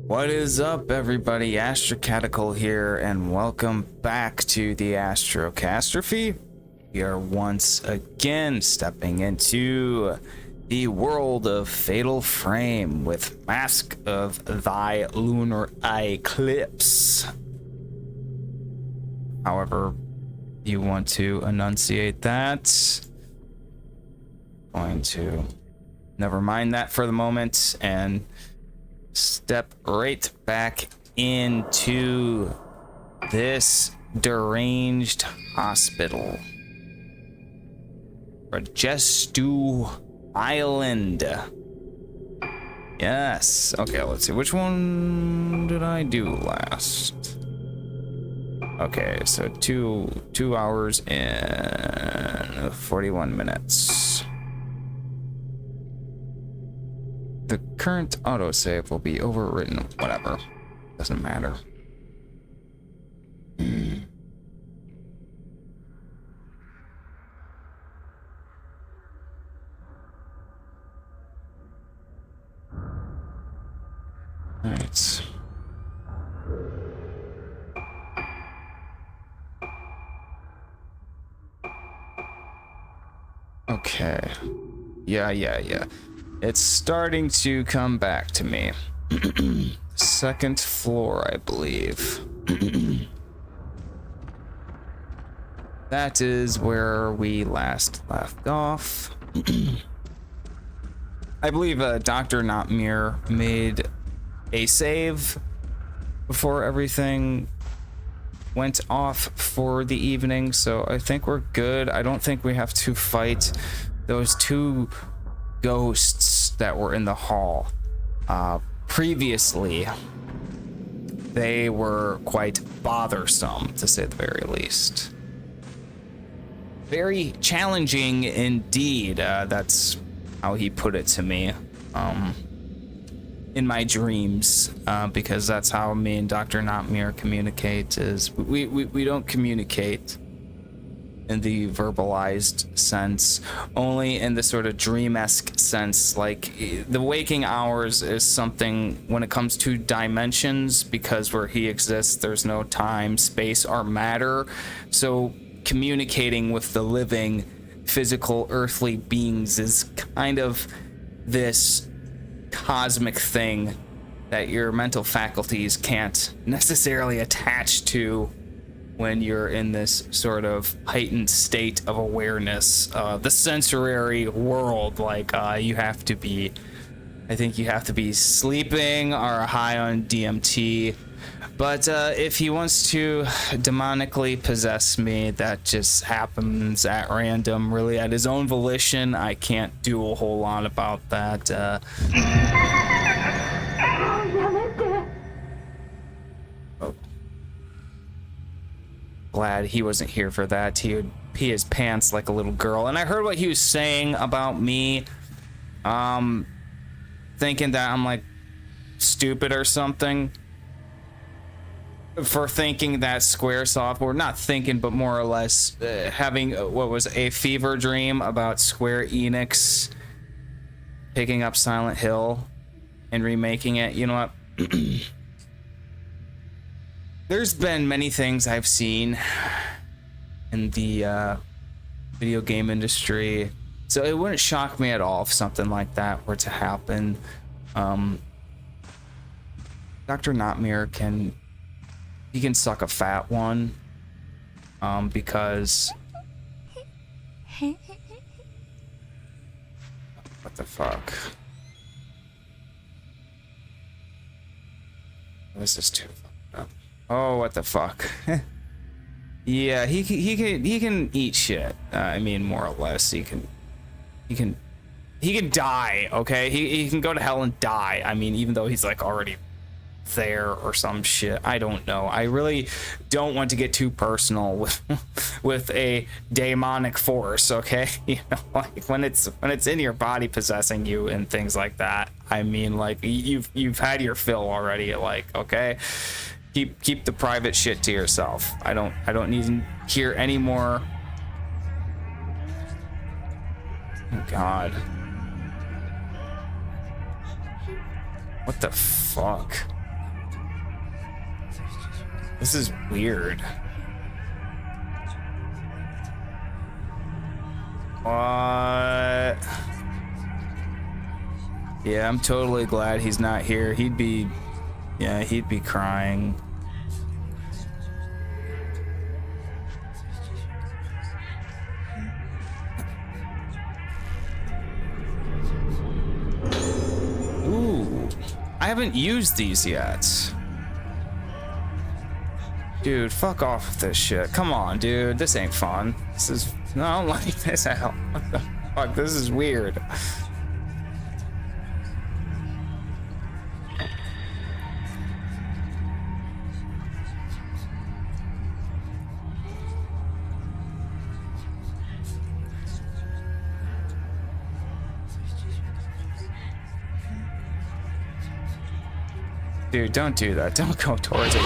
What is up, everybody? Astrocatical here, and welcome back to the Astrocastrophe. We are once again stepping into the world of Fatal Frame with Mask of Thy Lunar Eclipse. However you want to enunciate that. Going to never mind that for the moment and step right back into this deranged hospital. Rajestu Island. Yes. Okay, let's see. Which one did I do last? Okay, so two hours and 41 minutes. The current autosave will be overwritten. Whatever. Doesn't matter. Alright. Okay. Yeah. It's starting to come back to me. Second floor, I believe. That is where we last left off. I believe Dr. Notmere made a save before everything went off for the evening, so I think we're good. I don't think we have to fight those two ghosts that were in the hall. Previously, they were quite bothersome, to say the very least. Very challenging indeed. That's how he put it to me in my dreams, because that's how me and Dr. Notmere communicate. Is we don't communicate in the verbalized sense, only in the sort of dream-esque sense. Like, the waking hours is something when it comes to dimensions, because where he exists there's no time, space, or matter, so communicating with the living physical earthly beings is kind of this cosmic thing that your mental faculties can't necessarily attach to when you're in this sort of heightened state of awareness, the sensory world. Like, you have to be, I think you have to be sleeping or high on DMT. But if he wants to demonically possess me, that just happens at random, really at his own volition. I can't do a whole lot about that. Glad he wasn't here for that. He would pee his pants like a little girl. And I heard what he was saying about me, thinking that I'm like stupid or something for thinking that Square Software, not thinking, but more or less having what was a fever dream about Square Enix picking up Silent Hill and remaking it. You know what? There's been many things I've seen in the video game industry, so it wouldn't shock me at all if something like that were to happen. Dr. Notmere can suck a fat one, because what the fuck? This is too fucked up. Oh, what the fuck? Yeah, he can eat shit. I mean, more or less, he can die. Okay, he can go to hell and die. I mean, even though he's like already there or some shit. I don't know. I really don't want to get too personal with a demonic force. Okay, you know, like when it's in your body possessing you and things like that. I mean, like you've had your fill already. Like, okay. Keep the private shit to yourself. I don't need to hear any more. Oh God. What the fuck? This is weird. What? Yeah, I'm totally glad he's not here. He'd be crying. Ooh, I haven't used these yet. Dude, fuck off with this shit. Come on, dude. This ain't fun. This is... No, I don't like this at all. What the fuck? This is weird. Dude, don't do that. Don't go towards it.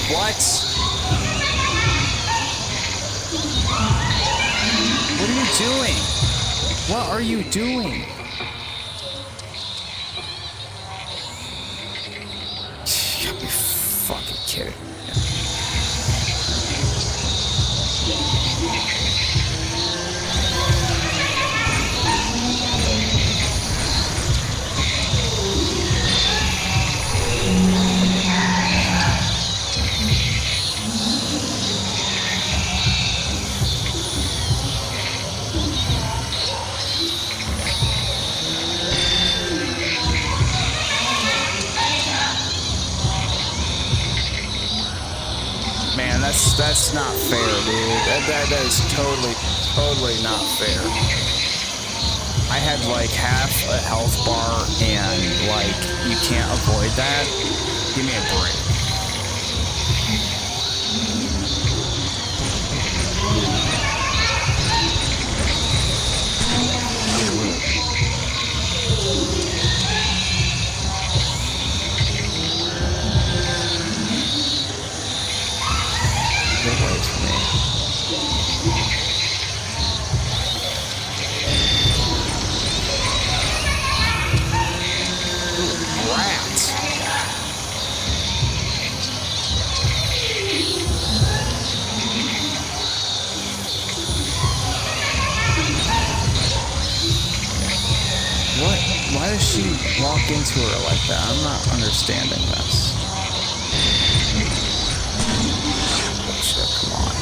What? What are you doing? What are you doing? You gotta be fucking kidding me. That's not fair, dude. That is totally not fair. I had like half a health bar and like you can't avoid that. Give me a break. Why does she walk into her like that? I'm not understanding this. Bullshit, come on.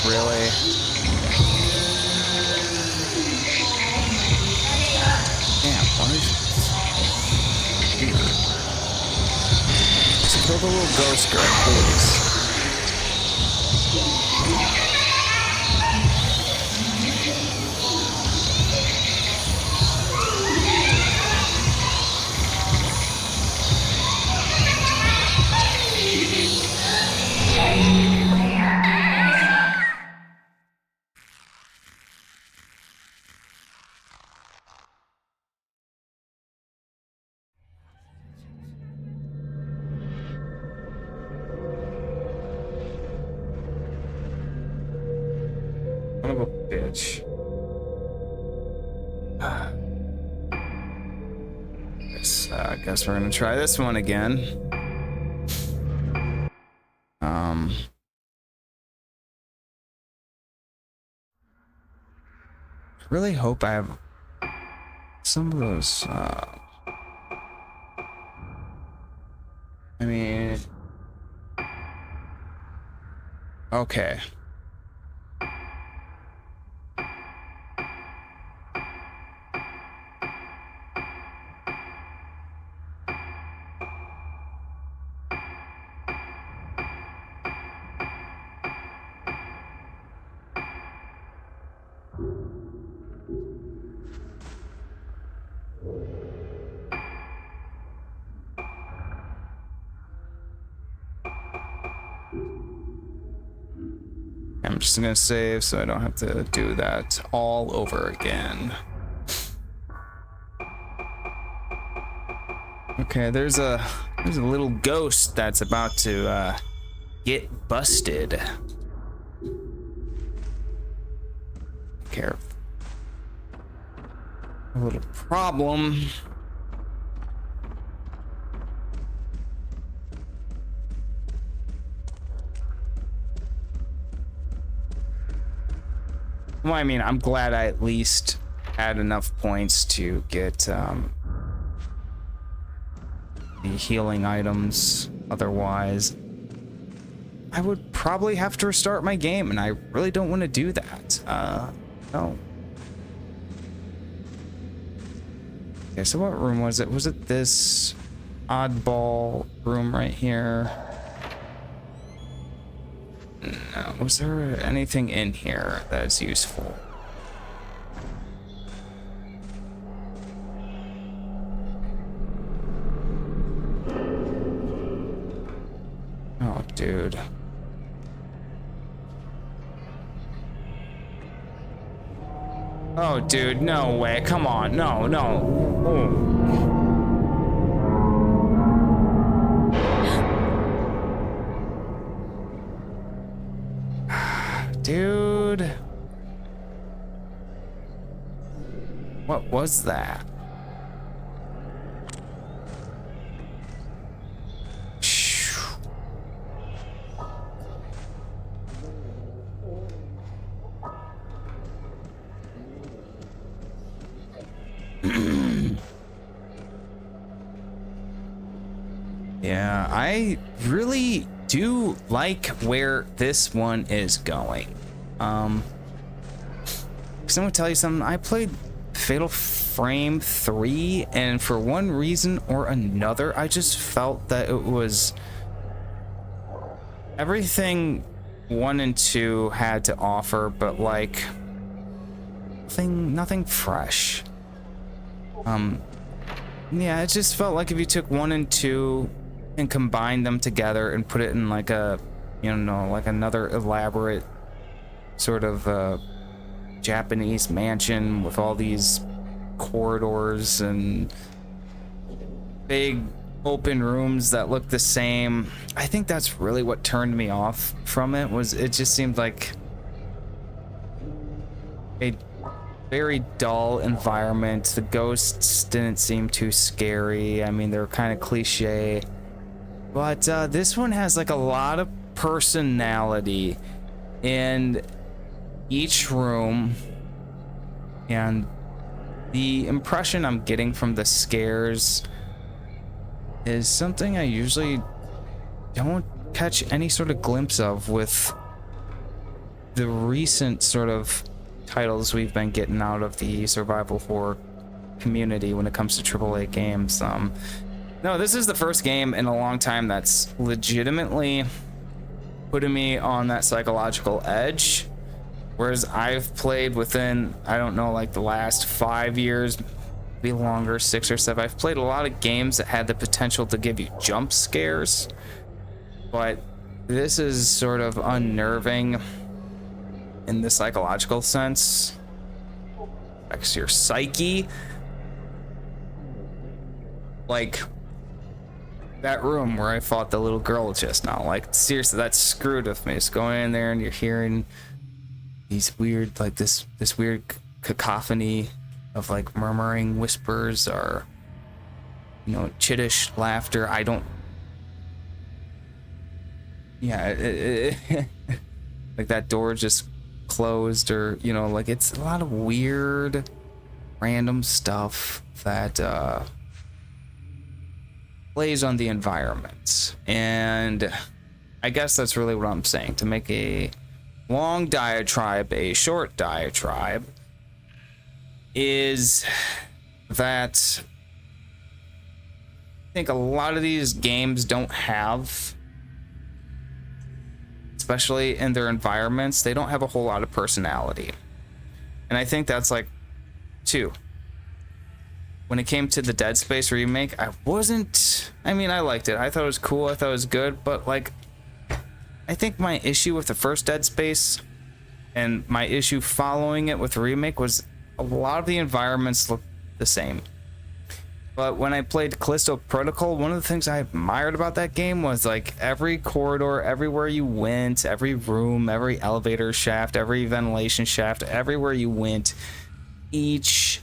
Really? Kill the little ghost girl, please. Son of a bitch. I guess we're gonna try this one again. Really hope I have some of those. I mean, okay. I'm just gonna save so I don't have to do that all over again. Okay, there's a little ghost that's about to get busted. Careful. A little problem. Well, I mean, I'm glad I at least had enough points to get the healing items. Otherwise, I would probably have to restart my game, and I really don't want to do that. No. Okay, so what room was it? Was it this oddball room right here? No. Was there anything in here that is useful? Oh, dude. Oh, dude, no way. Come on. No, no. Oh. Dude. What was that? Yeah, I really do like where this one is going. Because I'm gonna tell you something. I played Fatal Frame 3, and for one reason or another, I just felt that it was everything 1 and 2 had to offer, but like nothing fresh. Yeah, it just felt like if you took 1 and 2 and combined them together and put it in like a, you know, like another elaborate sort of Japanese mansion with all these corridors and big open rooms that look the same. I think that's really what turned me off from it. Was it just seemed like a very dull environment. The ghosts didn't seem too scary. I mean, they're kind of cliche, but this one has like a lot of personality in each room, and the impression I'm getting from the scares is something I usually don't catch any sort of glimpse of with the recent sort of titles we've been getting out of the survival horror community when it comes to AAA games. No, this is the first game in a long time that's legitimately putting me on that psychological edge. Whereas I've played within, I don't know, like the last 5 years, maybe longer, 6 or 7. I've played a lot of games that had the potential to give you jump scares, but this is sort of unnerving in the psychological sense. Affects your psyche. Like that room where I fought the little girl just now. Like seriously, that screwed with me. Just going in there and you're hearing these weird, like this weird cacophony of like murmuring whispers or, you know, chiddish laughter. I don't. Yeah, like that door just closed, or you know, like it's a lot of weird, random stuff that plays on the environment, and I guess that's really what I'm saying. To make a long diatribe a short diatribe is that I think a lot of these games don't have, especially in their environments, they don't have a whole lot of personality. And I think that's like, too. When it came to the Dead Space remake, I mean, I liked it. I thought it was cool. I thought it was good. But like, I think my issue with the first Dead Space and my issue following it with the remake was a lot of the environments look the same. But when I played Callisto Protocol, one of the things I admired about that game was like every corridor, everywhere you went, every room, every elevator shaft, every ventilation shaft, everywhere you went, each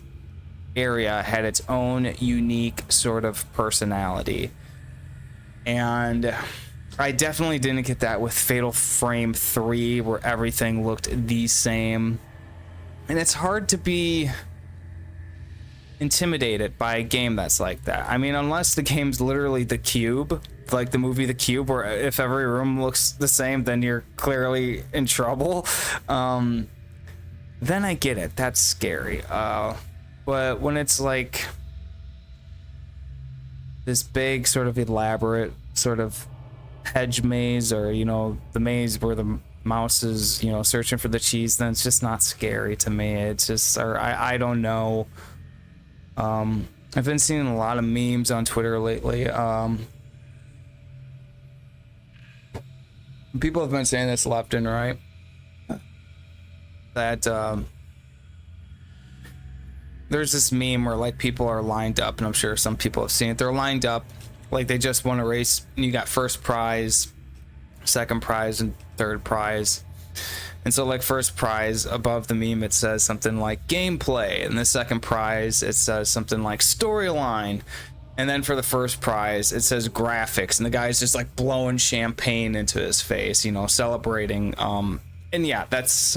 area had its own unique sort of personality. And I definitely didn't get that with Fatal Frame 3, where everything looked the same. And it's hard to be intimidated by a game that's like that. I mean, unless the game's literally The Cube, like the movie The Cube, where if every room looks the same, then you're clearly in trouble. Then I get it. That's scary. But when it's like this big sort of elaborate sort of hedge maze, or, you know, the maze where the mouse is, you know, searching for the cheese, then it's just not scary to me. It's just, or I don't know. I've been seeing a lot of memes on Twitter lately. People have been saying this left and right, that there's this meme where like people are lined up, and I'm sure some people have seen it. They're lined up like they just won a race, and you got first prize, second prize, and third prize. And so like first prize, above the meme it says something like gameplay, and the second prize it says something like storyline, and then for the first prize it says graphics, and the guy's just like blowing champagne into his face, you know, celebrating. And yeah, that's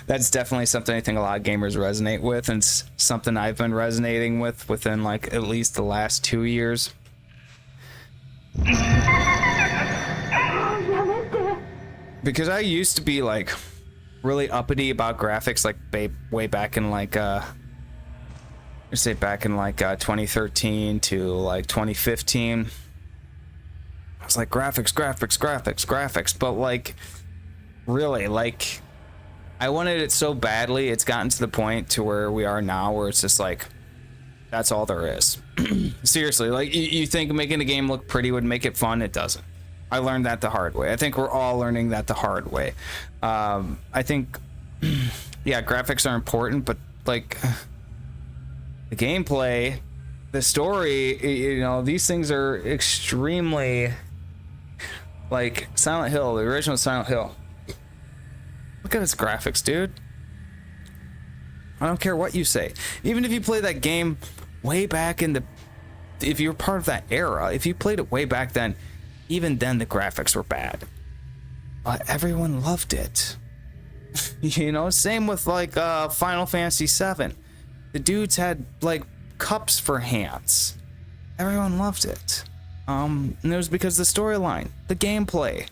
that's definitely something I think a lot of gamers resonate with, and it's something I've been resonating with within like at least the last 2 years. Because I used to be like really uppity about graphics, like way back in like say back in like 2013 to like 2015. I was like graphics, but like really, like I wanted it so badly. It's gotten to the point to where we are now, where it's just like that's all there is. Seriously, like you think making a game look pretty would make it fun? It doesn't. I learned that the hard way. I think we're all learning that the hard way. I think, yeah, graphics are important, but like the gameplay, the story, you know, these things are extremely, like Silent Hill, the original Silent Hill. Look at its graphics, dude. I don't care what you say. Even if you play that game way back in the, if you're part of that era, if you played it way back then, even then the graphics were bad, but everyone loved it. You know, same with like Final Fantasy 7. The dudes had like cups for hands. Everyone loved it. And it was because of the storyline, the gameplay.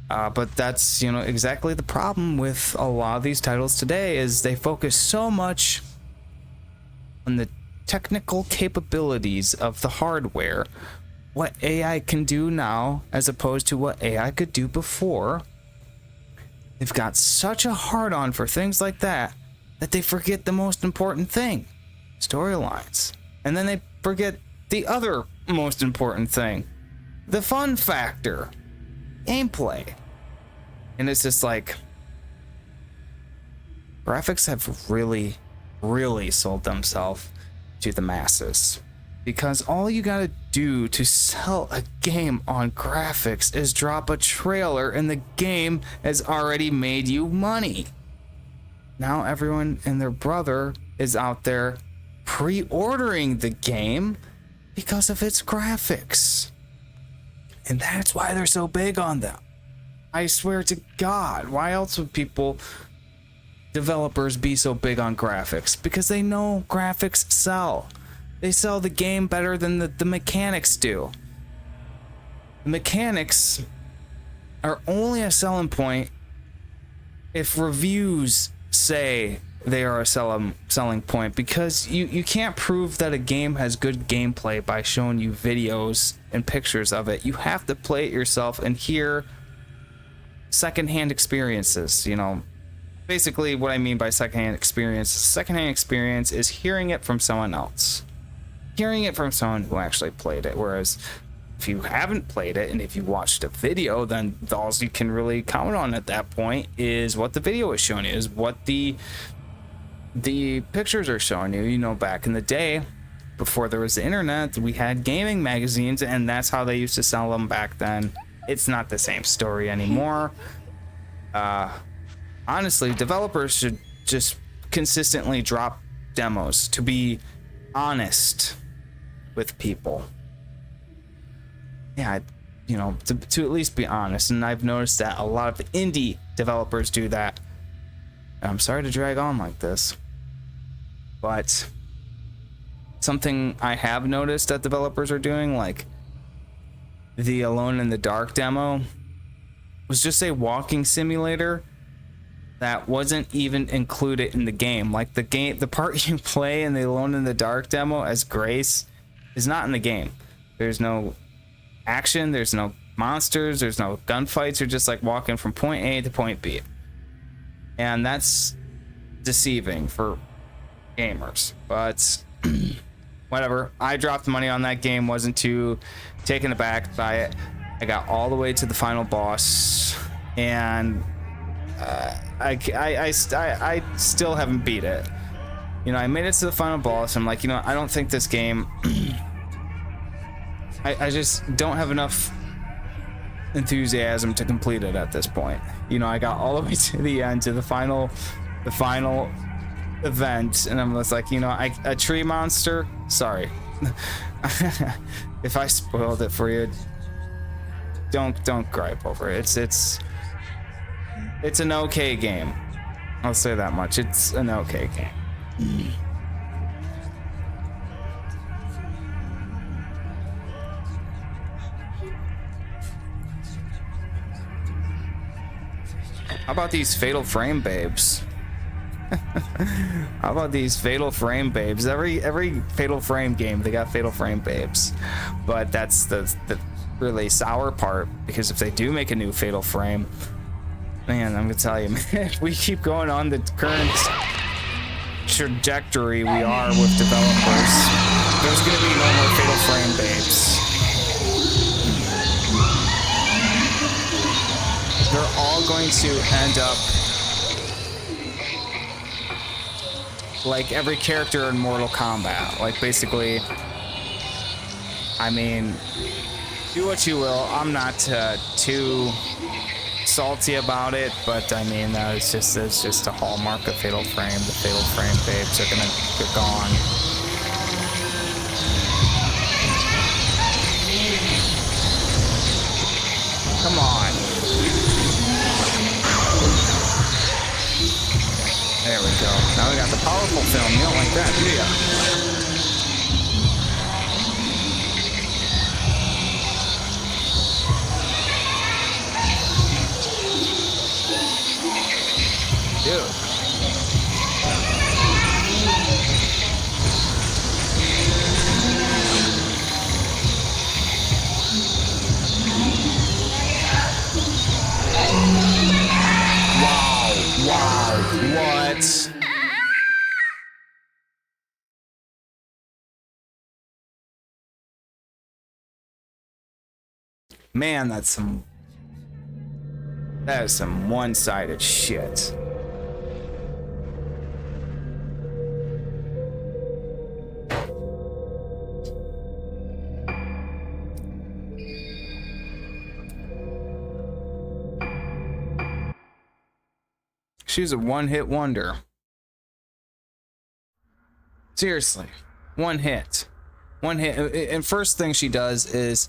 But that's, you know, exactly the problem with a lot of these titles today, is they focus so much on the technical capabilities of the hardware, what AI can do now as opposed to what AI could do before. They've got such a hard-on for things like that that they forget the most important thing, storylines. And then they forget the other most important thing, the fun factor, gameplay. And it's just like, graphics have really, really sold themselves to the masses. Because all you gotta do to sell a game on graphics is drop a trailer, and the game has already made you money. Now everyone and their brother is out there pre-ordering the game because of its graphics. And that's why they're so big on them. I swear to God, why else would developers be so big on graphics? Because they know graphics sell. They sell the game better than the mechanics do. The mechanics are only a selling point if reviews say they are a selling point, because you can't prove that a game has good gameplay by showing you videos and pictures of it. You have to play it yourself and hear secondhand experiences. You know, basically what I mean by secondhand experience is hearing it from someone else. Hearing it from someone who actually played it. Whereas if you haven't played it and if you watched a video, then all you can really count on at that point is what the video is showing you, is what the pictures are showing you. You know, back in the day, before there was the internet, we had gaming magazines, and that's how they used to sell them back then. It's not the same story anymore. Honestly, developers should just consistently drop demos to be honest with people. Yeah, you know, to at least be honest. And I've noticed that a lot of indie developers do that. I'm sorry to drag on like this, but something I have noticed that developers are doing, like the Alone in the Dark demo, was just a walking simulator that wasn't even included in the game. Like the part you play in the Alone in the Dark demo as Grace is not in the game. There's no action, there's no monsters, there's no gunfights. You're just like walking from point A to point B. And that's deceiving for gamers, but whatever. I dropped money on that game, wasn't too taken aback by it. I got all the way to the final boss, and I still haven't beat it. You know, I made it to the final boss. I'm like, you know, I don't think this game I just don't have enough enthusiasm to complete it at this point. You know, I got all the way to the end, to the final event, and I'm just like, you know, a tree monster, sorry. If I spoiled it for you, don't gripe over it. It's an okay game. I'll say that much. It's an okay game. How about these Fatal Frame babes? How about these Fatal Frame babes? Every Fatal Frame game, they got Fatal Frame babes. But that's the really sour part, because if they do make a new Fatal Frame, man, I'm gonna tell you, man, if we keep going on the current trajectory we are with developers, there's gonna be no more Fatal Frame babes. They're all going to end up like every character in Mortal Kombat. Like, basically, I mean, do what you will. I'm not too salty about it, but I mean, it's just a hallmark of Fatal Frame. The Fatal Frame babes are gonna get gone. Come on. There we go. Now we got the powerful film. You don't like that, do ya? Dude. Wow, what? Man, that is some one-sided shit. She's a one-hit wonder. Seriously, one hit. And first thing she does is,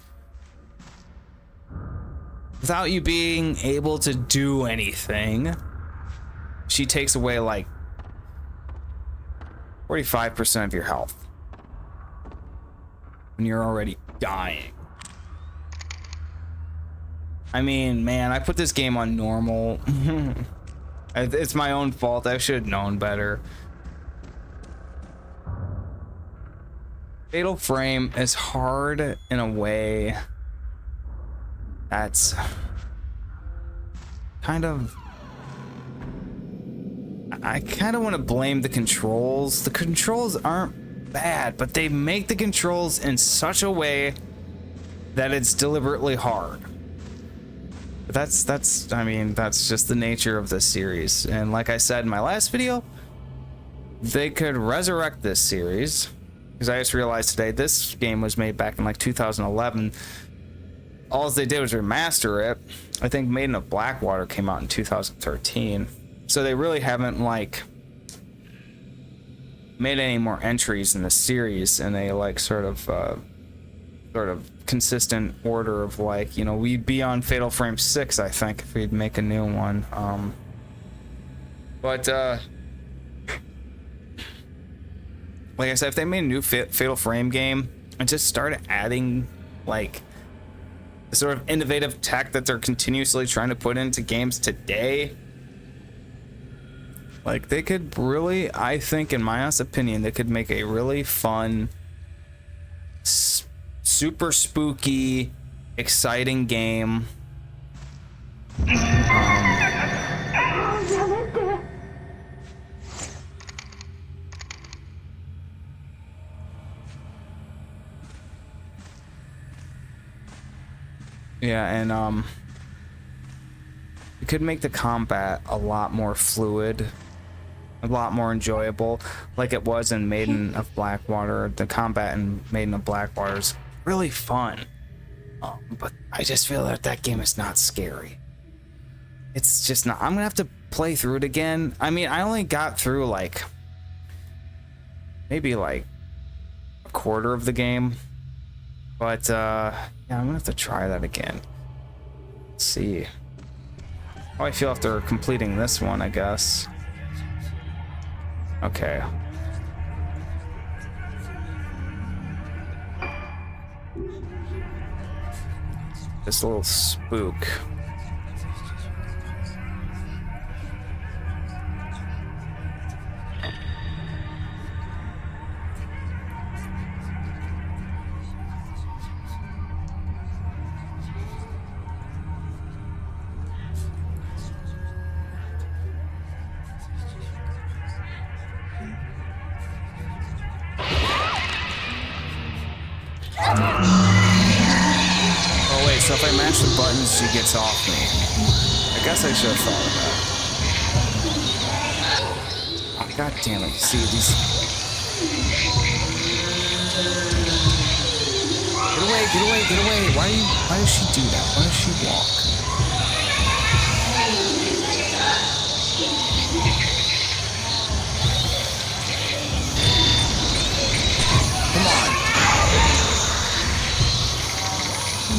without you being able to do anything, she takes away like 45% of your health when you're already dying. I mean, man, I put this game on normal. It's my own fault. I should have known better. Fatal Frame is hard in a way that's kind of... I kind of want to blame the controls. The controls aren't bad, but they make the controls in such a way that it's deliberately hard. That's I mean, that's just the nature of this series. And like I said in my last video, they could resurrect this series because I just realized today this game was made back in like 2011. All they did was remaster it. I think Maiden of Blackwater came out in 2013, so they really haven't like made any more entries in the series in a like sort of consistent order of like, you know, we'd be on Fatal Frame 6, I think, if we'd make a new one. But like I said, if they made a new Fatal Frame game and just started adding like the sort of innovative tech that they're continuously trying to put into games today, like they could really, I think, in my honest opinion, they could make a really fun, super spooky, exciting game. Yeah, and you could make the combat a lot more fluid, a lot more enjoyable, like it was in Maiden of Blackwater. The combat in Maiden of Blackwater is really fun, but I just feel that that game is not scary. It's just not. I'm gonna have to play through it again. I mean, I only got through like maybe like a quarter of the game, but yeah, I'm gonna have to try that again. Let's see how I feel after completing this one, I guess. Okay. This little spook. Oh wait, so if I mash the buttons, she gets off me. I guess I should have thought of that. Oh, God damn it. See, these... Get away, get away, get away. Why does she do that? Why does she walk? Come on.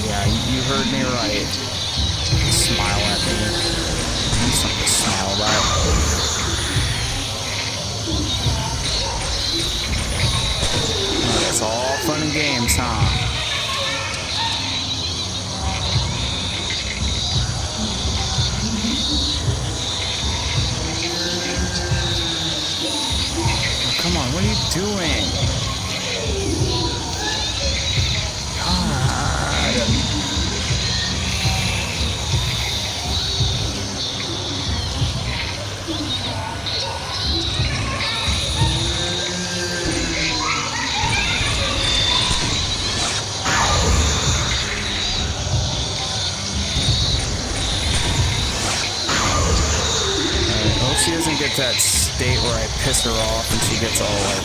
Yeah, you heard me right. Smile at me. There's something to smile about. Oh, that's all fun and games, huh? Oh, come on, what are you doing? She doesn't get that state where I piss her off and she gets all like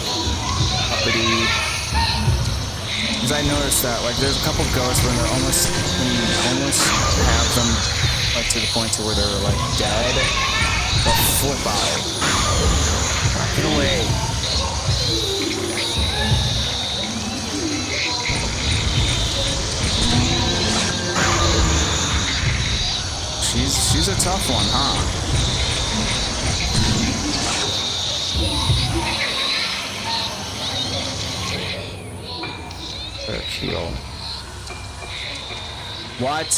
uppity. Because I noticed that like there's a couple ghosts when they're almost, when you almost have them like to the point to where they're like dead, they'll flip out. Get away. She's a tough one, huh? Heal. What?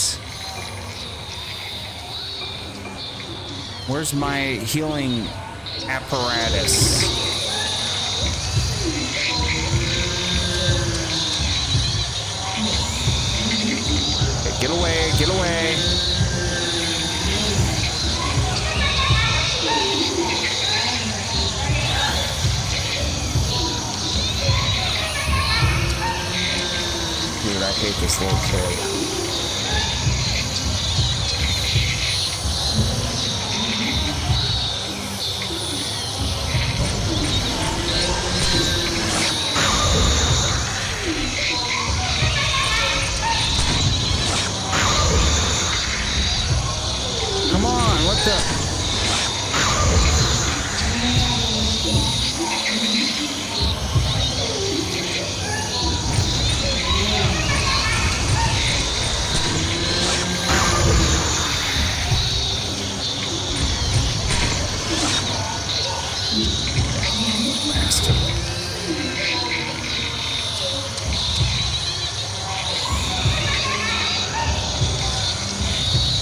Where's my healing apparatus? Okay, get away, get away. I hate this little kid. next to me.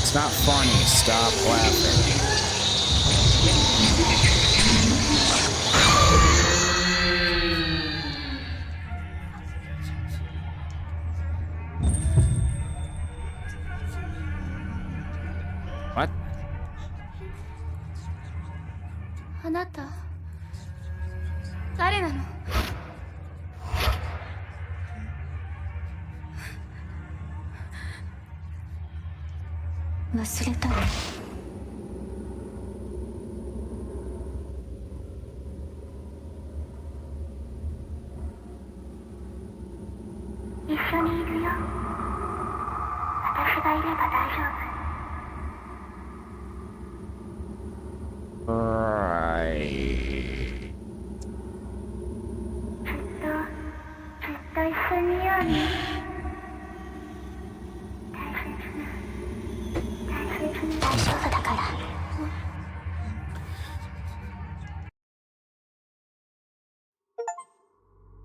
It's not funny. Stop laughing. What? あなた誰なの？忘れたの？一緒にいるよ。私がいれば大丈夫。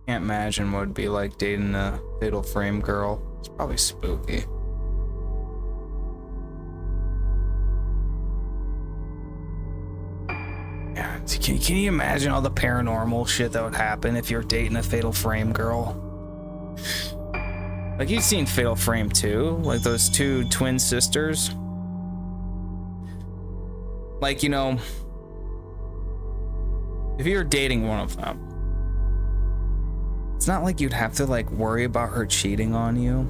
Can't imagine what it'd be like dating a fatal frame girl. It's probably spooky. Yeah, can you imagine all the paranormal shit that would happen if you're dating a fatal frame girl? Like, you've seen Fatal Frame 2, like those two twin sisters. Like, you know, if you were dating one of them, it's not like you'd have to like worry about her cheating on you.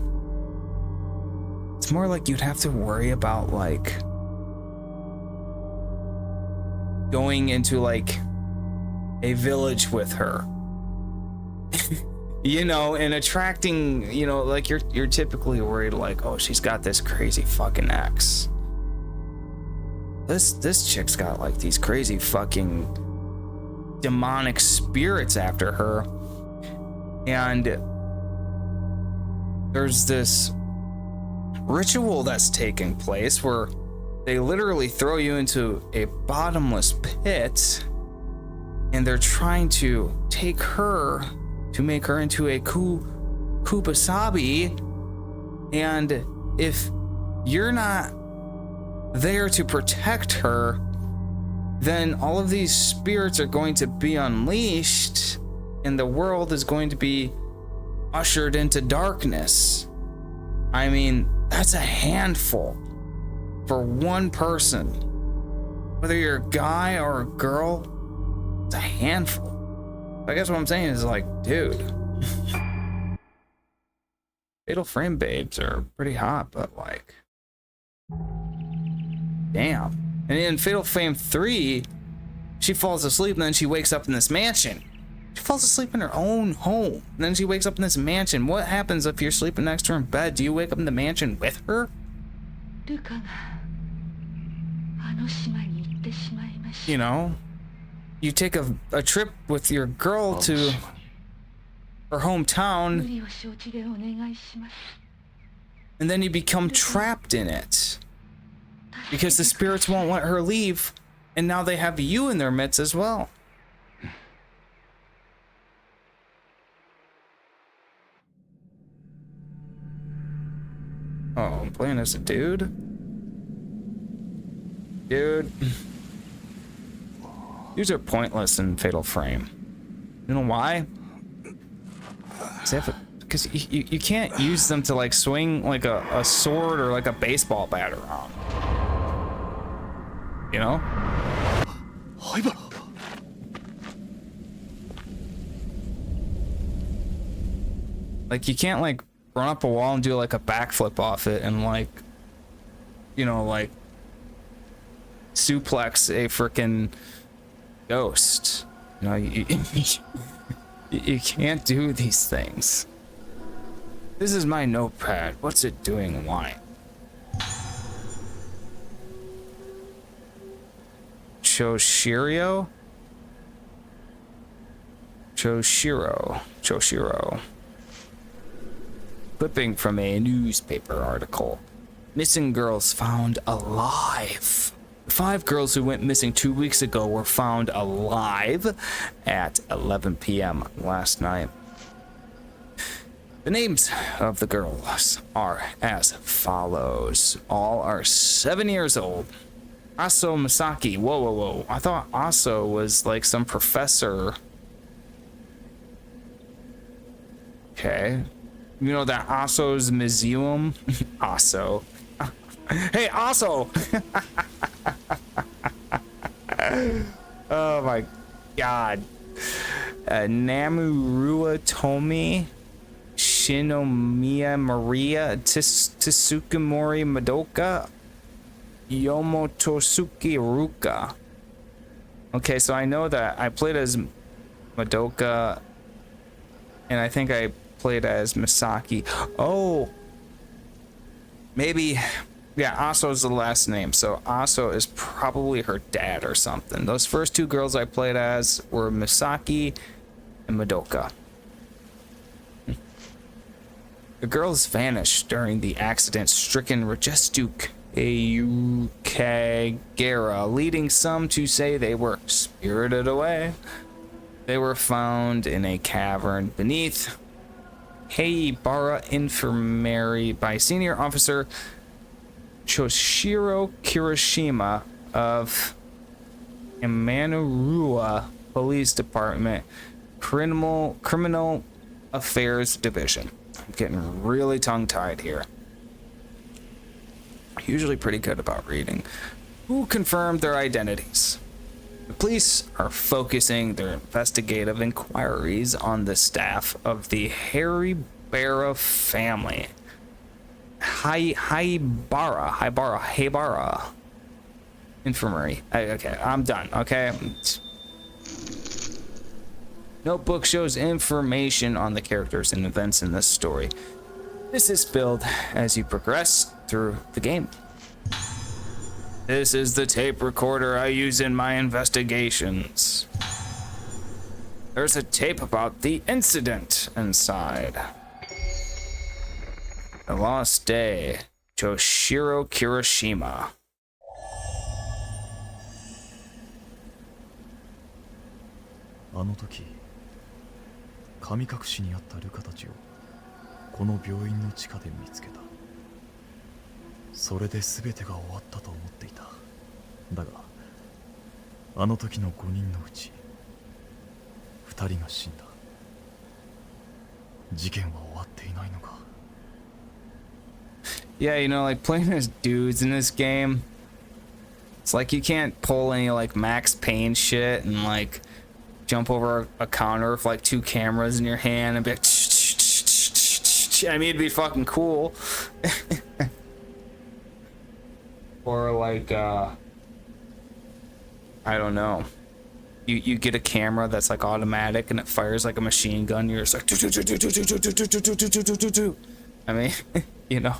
It's more like you'd have to worry about like going into like a village with her. You know, and attracting, you know, like you're typically worried like, oh, she's got this crazy fucking ex. This chick's got like these crazy fucking demonic spirits after her. And there's this ritual that's taking place where they literally throw you into a bottomless pit, and they're trying to take her to make her into a kubasabi. And if you're not there to protect her, then all of these spirits are going to be unleashed, and the world is going to be ushered into darkness. I mean, that's a handful for one person. Whether you're a guy or a girl, it's a handful. I guess what I'm saying is like, dude, Fatal Frame babes are pretty hot, but like, damn. And in Fatal Frame 3, she falls asleep and then she wakes up in this mansion. She falls asleep in her own home, and then she wakes up in this mansion. What happens if you're sleeping next to her in bed? Do you wake up in the mansion with her? You know, you take a trip with your girl to her hometown, and then you become trapped in it because the spirits won't let her leave, and now they have you in their midst as well. Oh, I'm playing as a dude? Dude. These are pointless in Fatal Frame. You know why? Because you can't use them to like swing like a sword or like a baseball bat around. You know? Like, you can't like run up a wall and do like a backflip off it and like, you know, like suplex a freaking ghost. You know, you can't do these things. This is my notepad. What's it doing? Why? Choshiro? Choshiro. Clipping from a newspaper article. Missing girls found alive 5 girls who went missing 2 weeks ago were found alive at 11 p.m. last night. The names of the girls are as follows. All are 7 years old. Aso Misaki. Whoa, whoa, whoa. I thought Aso was like some professor. Okay. You know that Aso's museum? Aso. Hey, Aso! Oh my god. Namurua Tomi, Shinomiya Maria, Tsukimori Madoka, Yomotosuke Ruka. Okay, so I know that I played as Madoka, and I think I played as Misaki. Oh, maybe. Yeah, Aso's the last name, so Aso is probably her dad or something. Those first 2 girls I played as were Misaki and Madoka. The girls vanished during the accident-stricken Rajestuk Ayukagera, leading some to say they were spirited away. They were found in a cavern beneath Heibara Infirmary by Senior Officer Choshiro Kirishima of Imanurua Police Department Criminal Affairs Division. I'm getting really tongue-tied here. Usually pretty good about reading. Who confirmed their identities? The police are focusing their investigative inquiries on the staff of the Heibara family. Heibara Infirmary. Okay, I'm done. Okay. Notebook shows information on the characters and events in this story. This is filled as you progress through the game. This is the tape recorder I use in my investigations. There's a tape about the incident inside. The Lost Day, Choshiro Kirishima. あの時、神隠しにあったルカたちをこの病院の地下で見つけた。それで全てが終わったと思っていた。だが、あの時の5人のうち2人が死んだ。事件は終わっていないのか。Yeah, you know, like playing as dudes in this game, it's like you can't pull any like Max Payne shit and like jump over a counter with like 2 cameras in your hand and be like, I mean, it'd be fucking cool. Or like, I don't know. You get a camera that's like automatic and it fires like a machine gun. You're just like, I mean, you know.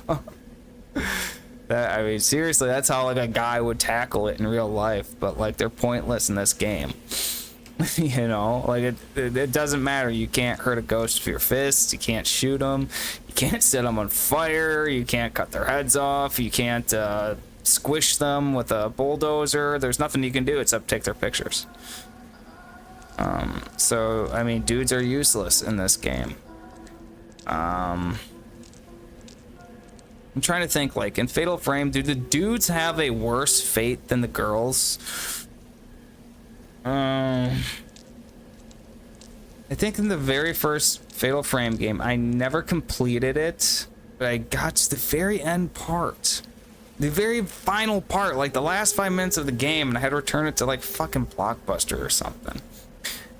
I mean, seriously, that's how like a guy would tackle it in real life, but like they're pointless in this game. You know, like it doesn't matter. You can't hurt a ghost with your fists. You can't shoot them. You can't set them on fire. You can't cut their heads off. You can't squish them with a bulldozer. There's nothing you can do except take their pictures. So I mean, dudes are useless in this game. I'm trying to think, like, in Fatal Frame, do the dudes have a worse fate than the girls? I think in the very first Fatal Frame game, I never completed it, but I got to the very end part. The very final part, like the last 5 minutes of the game, and I had to return it to, like, fucking Blockbuster or something.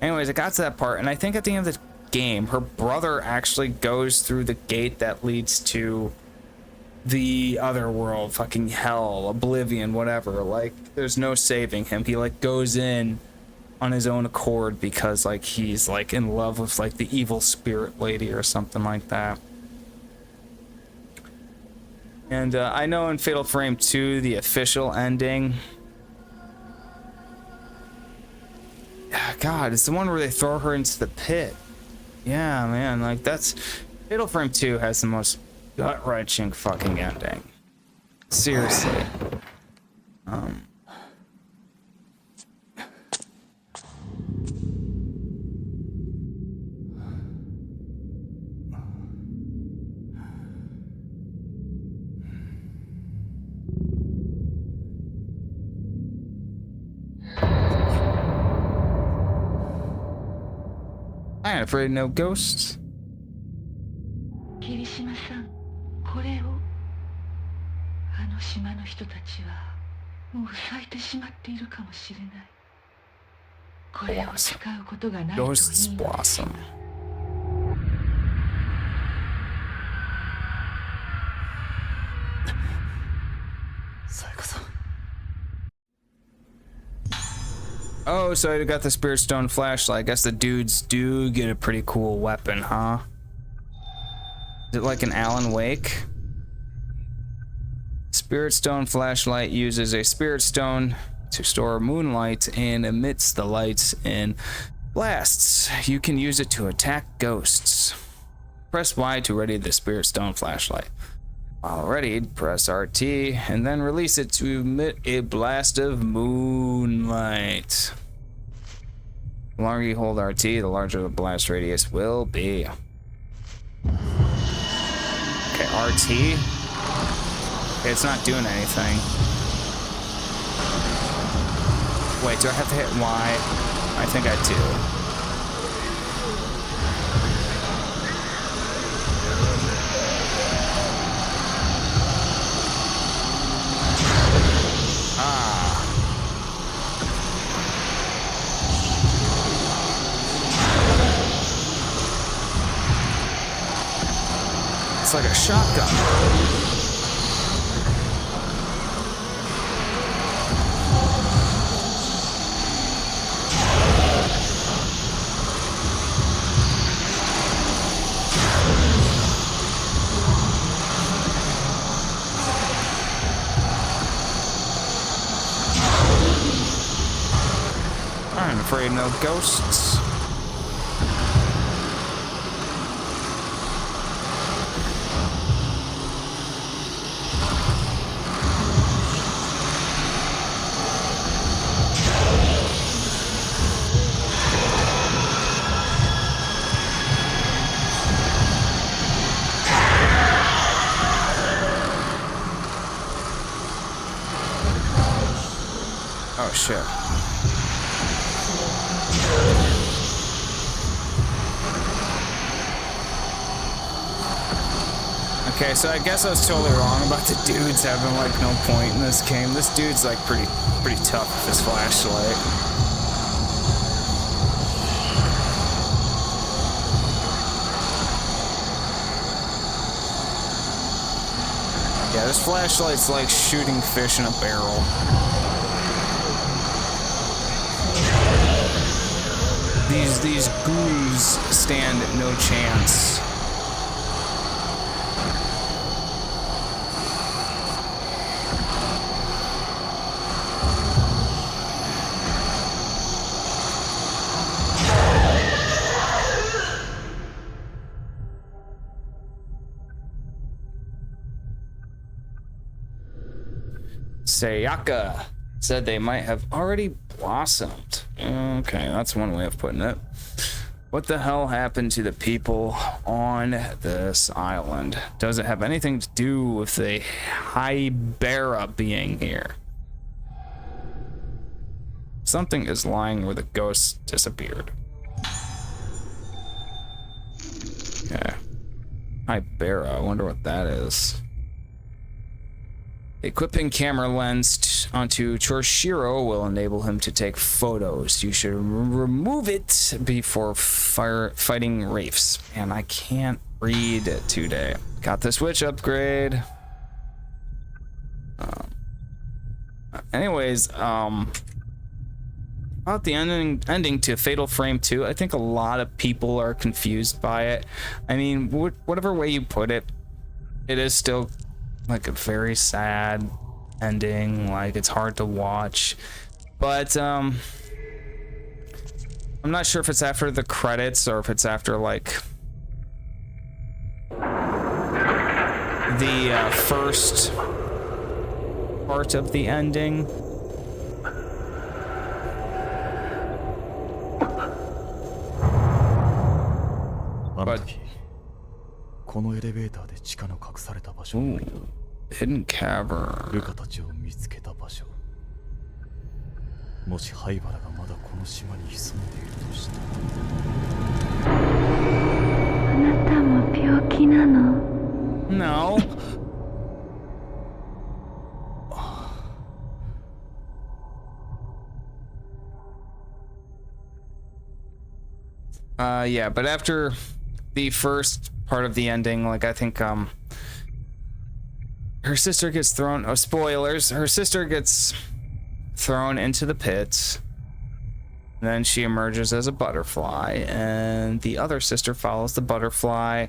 Anyways, I got to that part, and I think at the end of the game, her brother actually goes through the gate that leads to the other world, fucking hell, oblivion, whatever. Like, there's no saving him. He like goes in on his own accord because like he's like in love with like the evil spirit lady or something like that. And I know in Fatal Frame 2, the official ending, God, it's the one where they throw her into the pit. Yeah, man, like that's Fatal Frame 2 has the most gut-wrenching fucking ending. Seriously. I ain't afraid of no ghosts. 霧島さん、これを。あの島の人たちはもう咲いてしまっているかもしれない。これを使うことがないといいのです。 Ghosts blossom. さやかさん。 Oh, so you got the Spirit Stone flashlight. I guess the dudes do get a pretty cool weapon, huh? Is it like an Alan Wake? Spirit Stone flashlight uses a Spirit Stone to store moonlight and emits the lights in blasts. You can use it to attack ghosts. Press Y to ready the Spirit Stone flashlight. While readied, press RT and then release it to emit a blast of moonlight. The longer you hold RT, the larger the blast radius will be. Okay, RT. Okay, it's not doing anything. Wait, do I have to hit Y? I think I do. It's like a shotgun. I'm afraid no ghosts. Oh shit. Okay, so I guess I was totally wrong about the dudes having like no point in this game. This dude's like pretty tough with his flashlight. Yeah, this flashlight's like shooting fish in a barrel. These ghouls stand no chance. Sayaka said they might have already blossomed. Okay, that's one way of putting it. What the hell happened to the people on this island? Does it have anything to do with the Hybera being here? Something is lying where the ghost disappeared. Okay. Hybera, I wonder what that is. Equipping camera lens onto Chorshiro will enable him to take photos. You should remove it before fighting Wraiths. And I can't read today. Got the Switch upgrade. Anyways, about the ending to Fatal Frame 2, I think a lot of people are confused by it. I mean, whatever way you put it, it is still like a very sad ending. Like, it's hard to watch, but I'm not sure if it's after the credits or if it's after like the first part of the ending. But ooh, hidden cavern. ルカたちを見つけた場所。もし灰原がまだこの島に潜んでいるとしたら。Yeah, but after the first part of the ending, like I think her sister gets thrown, oh spoilers, her sister gets thrown into the pit. Then she emerges as a butterfly, and the other sister follows the butterfly,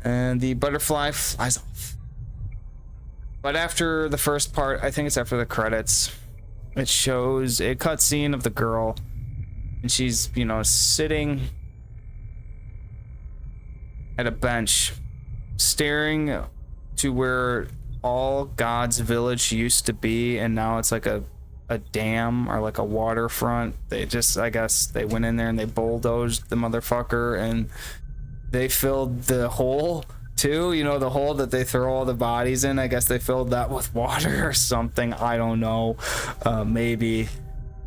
and the butterfly flies off. But after the first part, I think it's after the credits, it shows a cutscene of the girl, and she's, you know, sitting at a bench, staring to where all God's village used to be, and now it's like a dam or like a waterfront. They just, I guess they went in there and they bulldozed the motherfucker, and they filled the hole too, you know, the hole that they throw all the bodies in. I guess they filled that with water or something, I don't know. Maybe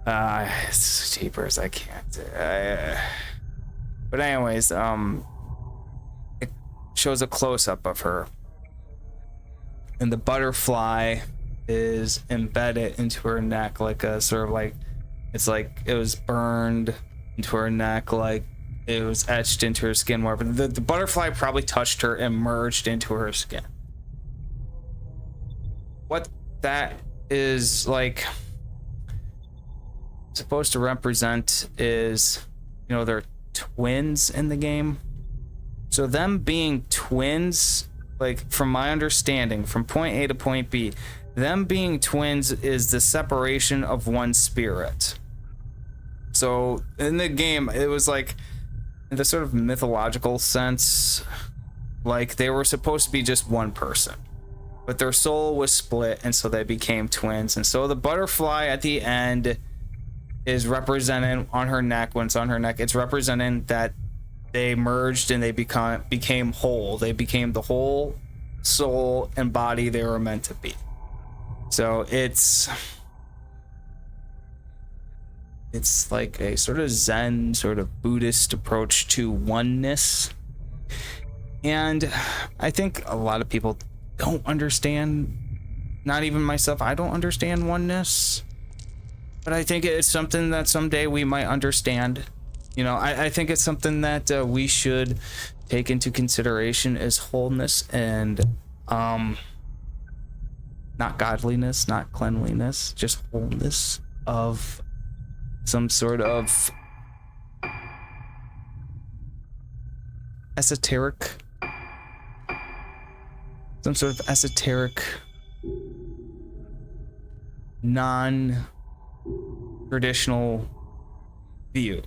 it's cheapers, I can't but anyways, it shows a close-up of her, and the butterfly is embedded into her neck, like a sort of like, it's like it was burned into her neck, like it was etched into her skin more, but the butterfly probably touched her and merged into her skin. What that is like supposed to represent is, you know, they're twins in the game. So them being twins, like from my understanding, from point A to point B, them being twins is the separation of one spirit. So in the game, it was like, in the sort of mythological sense, like they were supposed to be just one person, but their soul was split, and so they became twins. And so the butterfly at the end is represented on her neck. When it's on her neck, it's representing that they merged and they became whole. They became the whole soul and body they were meant to be. So it's like a sort of Zen, sort of Buddhist approach to oneness. And I think a lot of people don't understand, not even myself, I don't understand oneness. But I think it's something that someday we might understand. You know, I think it's something that we should take into consideration as wholeness and not godliness, not cleanliness, just wholeness of some sort of esoteric, non-traditional view.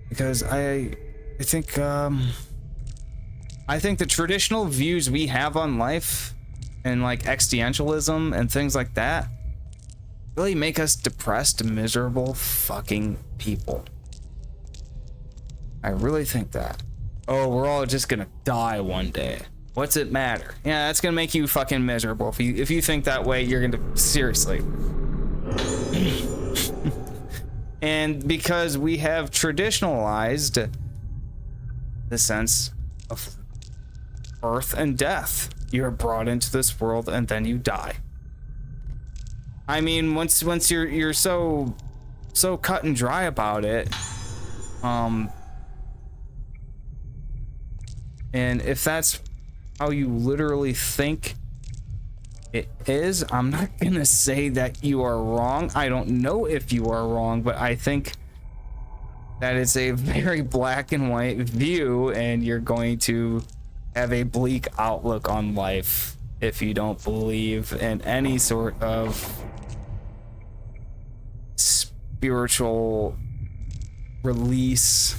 Because I think the traditional views we have on life and like existentialism and things like that really make us depressed, miserable fucking people. I really think that. Oh, we're all just gonna die one day. What's it matter? Yeah, that's gonna make you fucking miserable. If you think that way, you're gonna, seriously. And because we have traditionalized the sense of birth and death. You're brought into this world and then you die. I mean, once you're so cut and dry about it, and if that's how you literally think it is, I'm not gonna say that you are wrong. I don't know if you are wrong, but I think that it's a very black and white view, and you're going to have a bleak outlook on life if you don't believe in any sort of spiritual release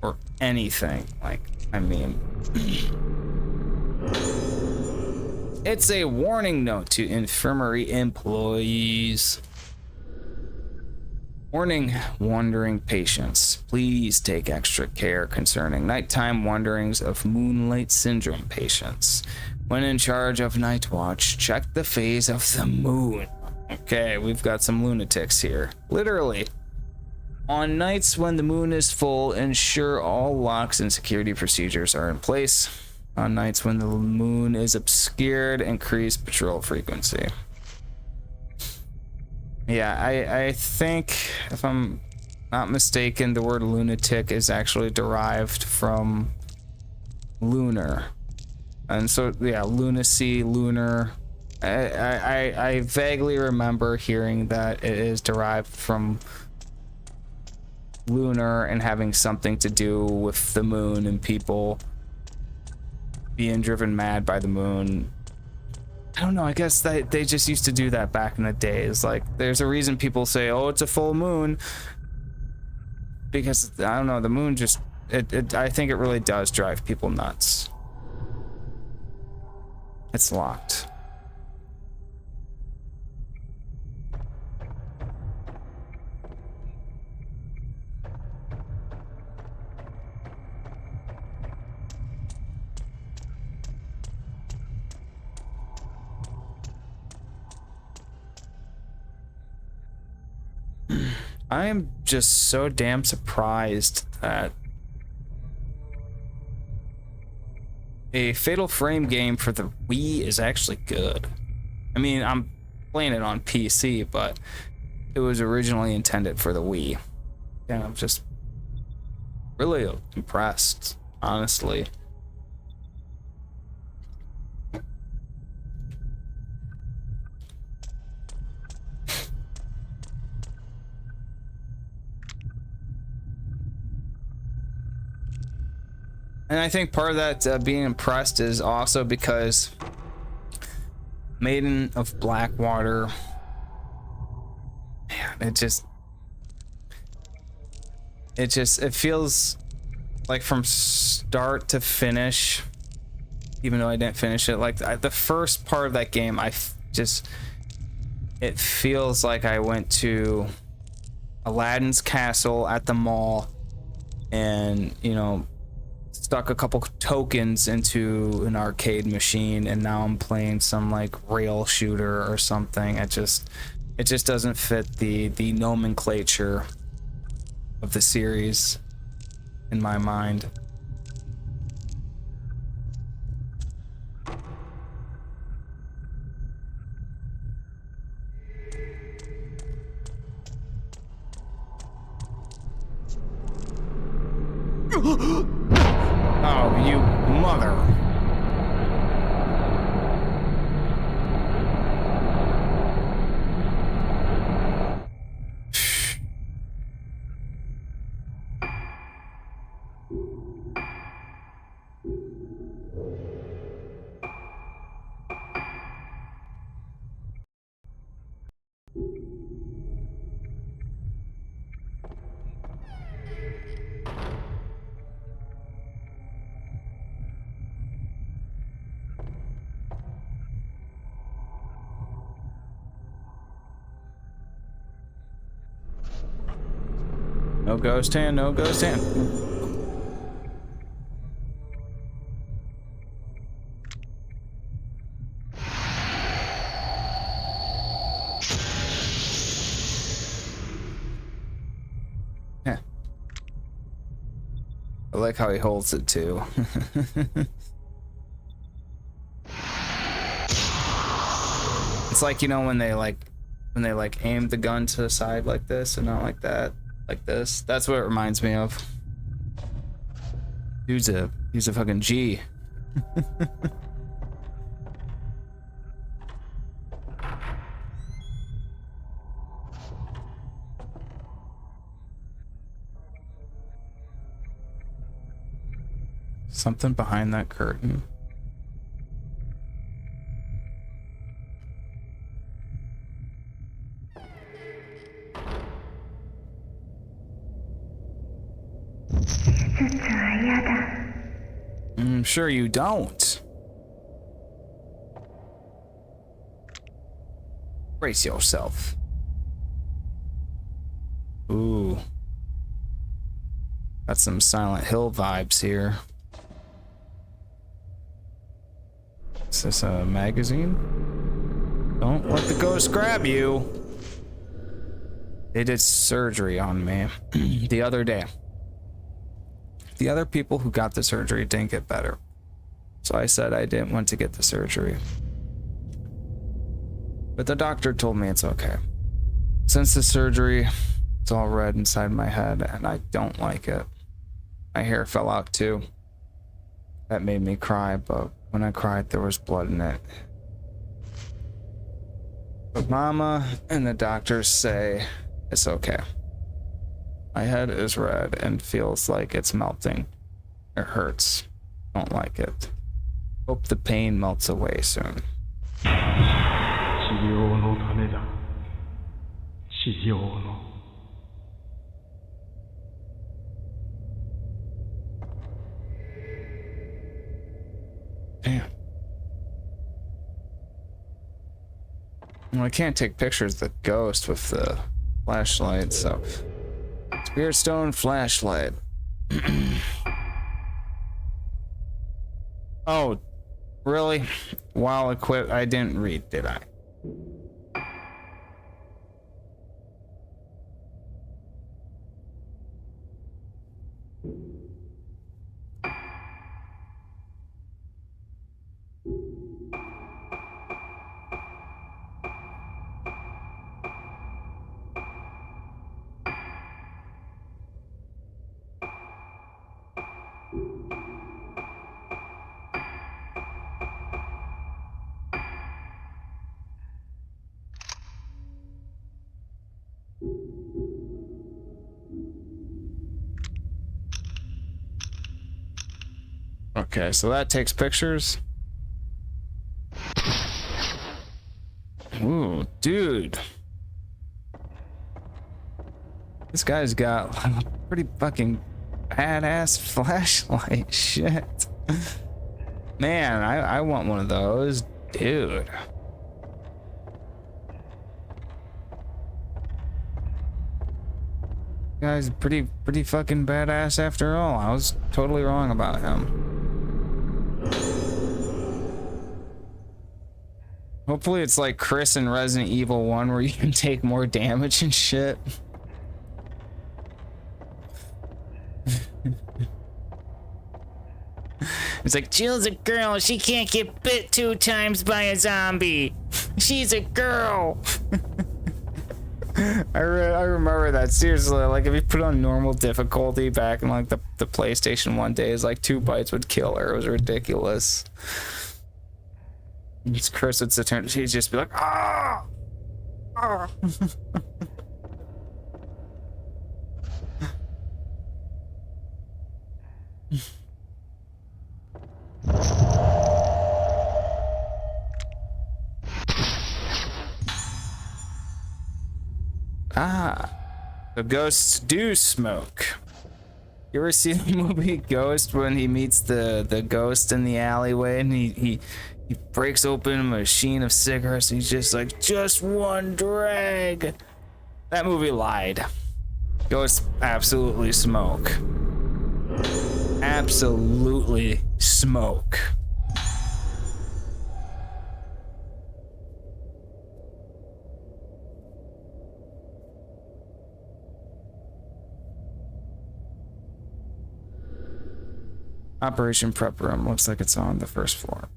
or anything. Like, I mean, it's a warning note to infirmary employees. Warning, wandering patients. Please take extra care concerning nighttime wanderings of moonlight syndrome patients. When in charge of night watch, check the phase of the moon. Okay, we've got some lunatics here. Literally. On nights when the moon is full, ensure all locks and security procedures are in place. On nights when the moon is obscured, increase patrol frequency. Yeah, I think, if I'm not mistaken, the word lunatic is actually derived from lunar. And so, yeah, lunacy, lunar. I vaguely remember hearing that it is derived from lunar and having something to do with the moon and people being driven mad by the moon. I don't know, I guess they just used to do that back in the days. Like, there's a reason people say, oh, it's a full moon. Because, I don't know, the moon just, I think it really does drive people nuts. It's locked. I am just so damn surprised that a Fatal Frame game for the Wii is actually good. I mean, I'm playing it on PC, but it was originally intended for the Wii. And I'm just really impressed, honestly. And I think part of that being impressed is also because Maiden of Blackwater, man, it feels like from start to finish, even though I didn't finish it, like the first part of that game, it feels like I went to Aladdin's castle at the mall and, you know, stuck a couple tokens into an arcade machine, and now I'm playing some like rail shooter or something. It just doesn't fit the nomenclature of the series in my mind. Oh, you mother. No ghost hand, no ghost hand. Yeah. I like how he holds it too. It's like, you know, when they aim the gun to the side like this and not like that. Like this. That's what it reminds me of. He's a fucking G. Something behind that curtain. I'm sure you don't. Brace yourself. Ooh. Got some Silent Hill vibes here. Is this a magazine? Don't let the ghost grab you. They did surgery on me the other day. The other people who got the surgery didn't get better. So I said I didn't want to get the surgery. But the doctor told me it's okay. Since the surgery, it's all red inside my head, and I don't like it. My hair fell out too. That made me cry, but when I cried, there was blood in it. But Mama and the doctors say it's okay. My head is red and feels like it's melting. It hurts. Don't like it. Hope the pain melts away soon. 治療のためだ。治療の。Damn. Well, I can't take pictures of the ghost with the flashlight, so Spirit Stone flashlight. Oh, really? While equipped, I didn't read, did I? Okay, so that takes pictures. Ooh, dude. This guy's got a pretty fucking badass flashlight. Shit. Man, I want one of those. Dude. Guy's pretty fucking badass after all. I was totally wrong about him. Hopefully it's like Chris in Resident Evil 1 where you can take more damage and shit. It's like, Jill's a girl, she can't get bit 2 times by a zombie. She's a girl. I remember that, seriously. Like, if you put on normal difficulty back in like the PlayStation 1 days, like 2 bites would kill her. It was ridiculous. Chris would sit there and she'd just be like, ah! Ah! Ah, the ghosts do smoke. You ever see the movie Ghost when he meets the ghost in the alleyway and he breaks open a machine of cigarettes and he's just like, just one drag? That movie lied. Ghosts absolutely smoke. Absolutely smoke. Operation Prep Room. Looks like it's on the first floor.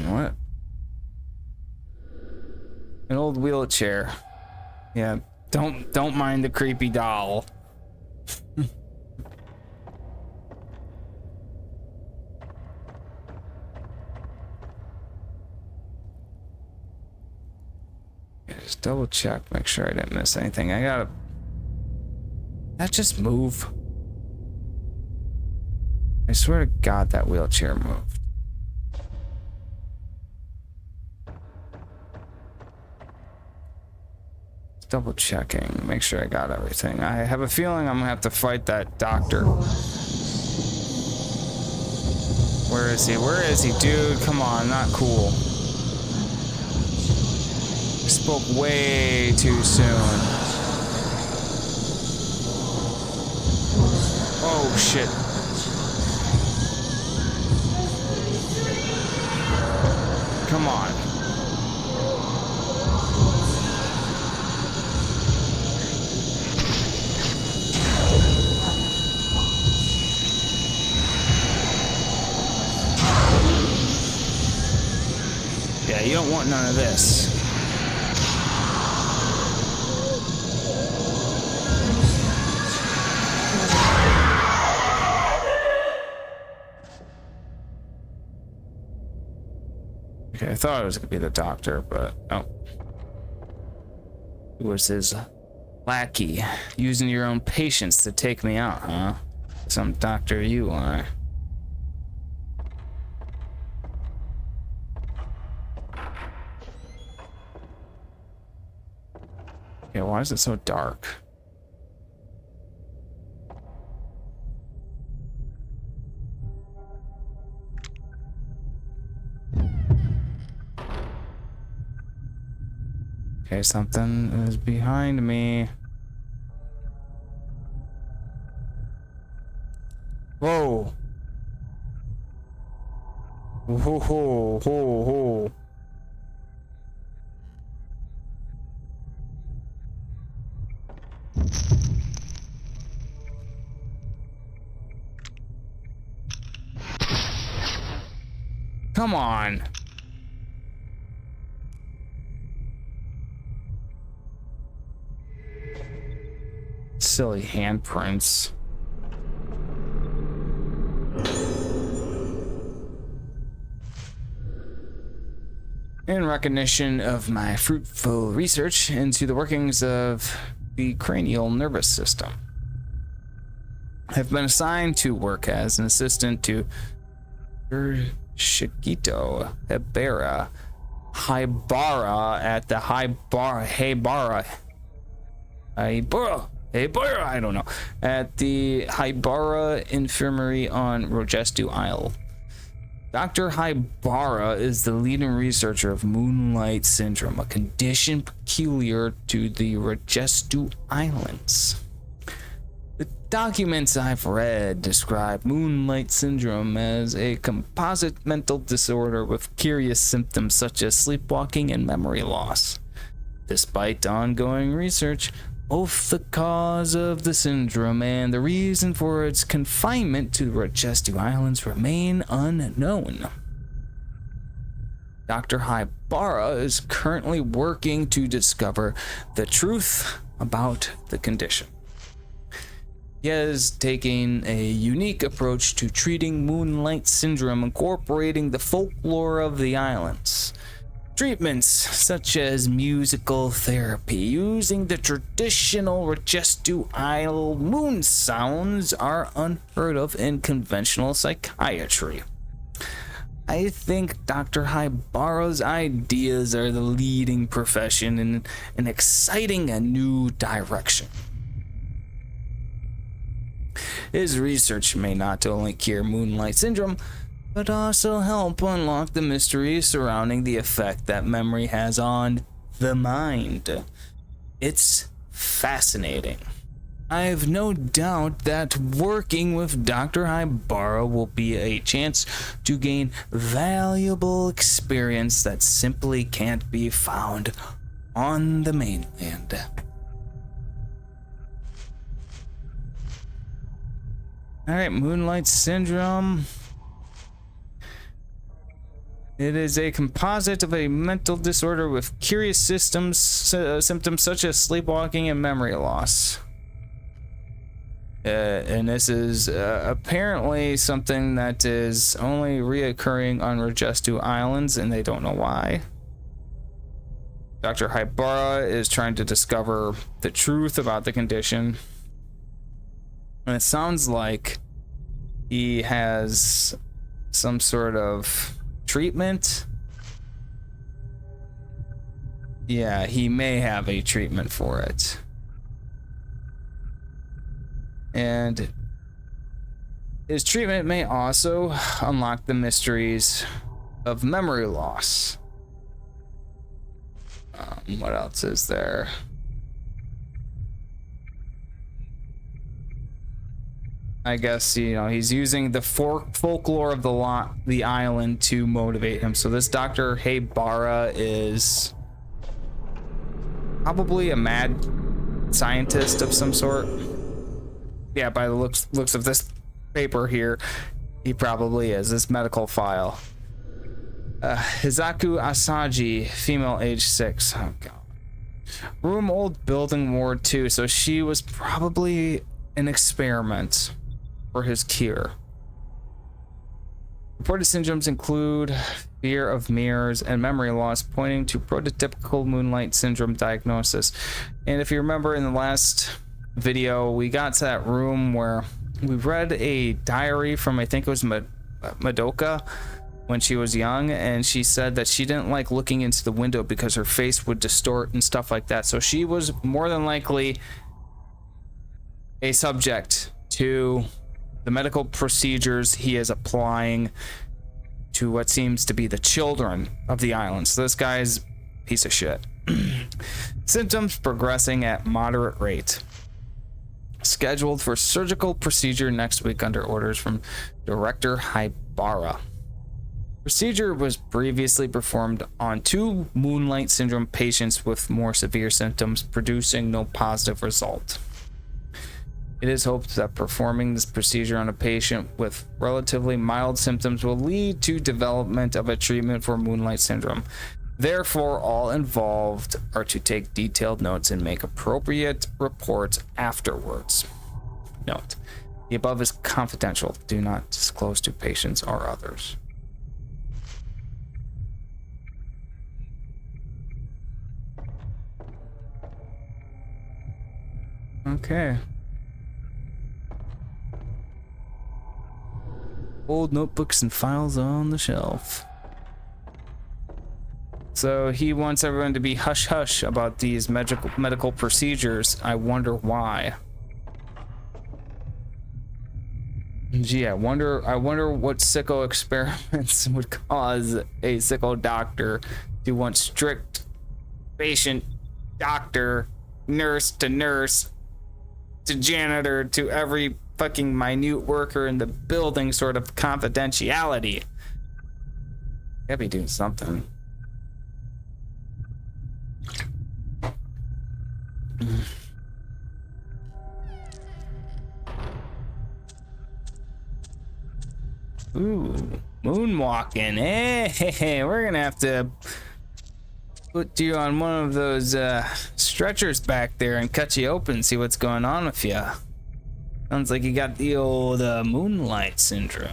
What? An old wheelchair. Yeah, don't mind the creepy doll. Just double check, make sure I didn't miss anything. I gotta... That just move? I swear to God that wheelchair moved. Just double checking, make sure I got everything. I have a feeling I'm gonna have to fight that doctor. Where is he? Where is he? Dude, come on, not cool. Spoke way too soon. Oh shit. Come on. you don't want none of this. Okay, I thought it was gonna be the doctor, but oh. It was his lackey, using your own patience to take me out, huh? Some doctor you are. Okay, why is it so dark? Okay, something is behind me. Whoa. Whoa, whoa, whoa, whoa. Come on. Silly handprints. In recognition of my fruitful research into the workings of the cranial nervous system, I've been assigned to work as an assistant to Shigito Haibara at the Haibara, I don't know, at the Haibara Infirmary on Rogestu Isle. Dr. Haibara is the leading researcher of Moonlight Syndrome, a condition peculiar to the Rogestu Islands. The documents I've read describe Moonlight Syndrome as a composite mental disorder with curious symptoms such as sleepwalking and memory loss. Despite ongoing research, both the cause of the syndrome and the reason for its confinement to the Rogestu Islands remain unknown. Dr. Haibara is currently working to discover the truth about the condition. He is taking a unique approach to treating Moonlight Syndrome, incorporating the folklore of the islands. Treatments such as musical therapy using the traditional Rogestu Isle moon sounds are unheard of in conventional psychiatry. I think Dr. Haibara's ideas are the leading profession in exciting a new direction. His research may not only cure Moonlight Syndrome, but also help unlock the mysteries surrounding the effect that memory has on the mind. It's fascinating. I have no doubt that working with Dr. Haibara will be a chance to gain valuable experience that simply can't be found on the mainland. Alright, Moonlight Syndrome. It is a composite of a mental disorder with curious symptoms such as sleepwalking and memory loss. And this is apparently something that is only reoccurring on Rogestu Islands, and they don't know why. Dr. Haibara is trying to discover the truth about the condition. And it sounds like he has some sort of treatment. Yeah, he may have a treatment for it. And his treatment may also unlock the mysteries of memory loss. What else is there? I guess, you know, he's using the folklore of the island to motivate him. So this Dr. Haibara is probably a mad scientist of some sort. Yeah, by the looks of this paper here, he probably is. This medical file. Hizaku Asaji, female, age 6. Oh god. Room old building ward 2, so she was probably an experiment for his cure. Reported syndromes include fear of mirrors and memory loss, pointing to prototypical Moonlight Syndrome diagnosis. And if you remember in the last video, we got to that room where we read a diary from, I think it was Madoka, when she was young, and she said that she didn't like looking into the window because her face would distort and stuff like that. So she was more than likely a subject to the medical procedures he is applying to what seems to be the children of the island. So this guy's a piece of shit. Symptoms progressing at moderate rate. Scheduled for surgical procedure next week under orders from Director Haibara. Procedure was previously performed on 2 Moonlight Syndrome patients with more severe symptoms, producing no positive result. It is hoped that performing this procedure on a patient with relatively mild symptoms will lead to development of a treatment for Moonlight Syndrome. Therefore, all involved are to take detailed notes and make appropriate reports afterwards. Note: the above is confidential. Do not disclose to patients or others. Okay. Old notebooks and files on the shelf. So he wants everyone to be hush hush about these medical procedures. I wonder why. Gee, I wonder what sicko experiments would cause a sicko doctor to want strict patient, doctor, nurse to janitor to every fucking minute worker in the building sort of confidentiality. Gotta be doing something. Ooh, moonwalking. Hey, we're gonna have to put you on one of those stretchers back there and cut you open and see what's going on with you. Sounds like you got the old Moonlight Syndrome.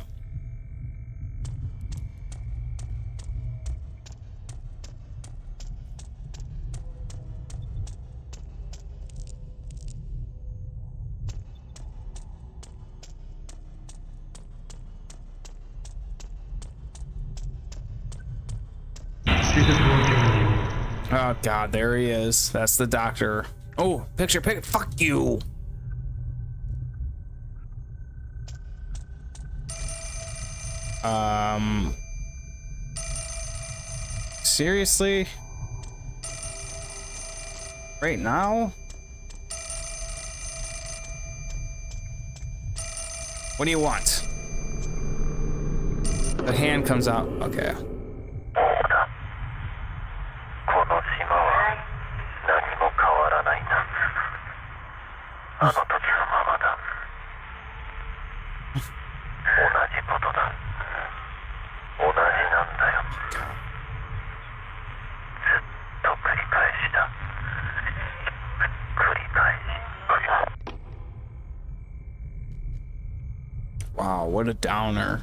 Oh god, there he is. That's the doctor. Oh, picture. Fuck you. Seriously? Right now? What do you want? The hand comes out. Okay. Wow, what a downer.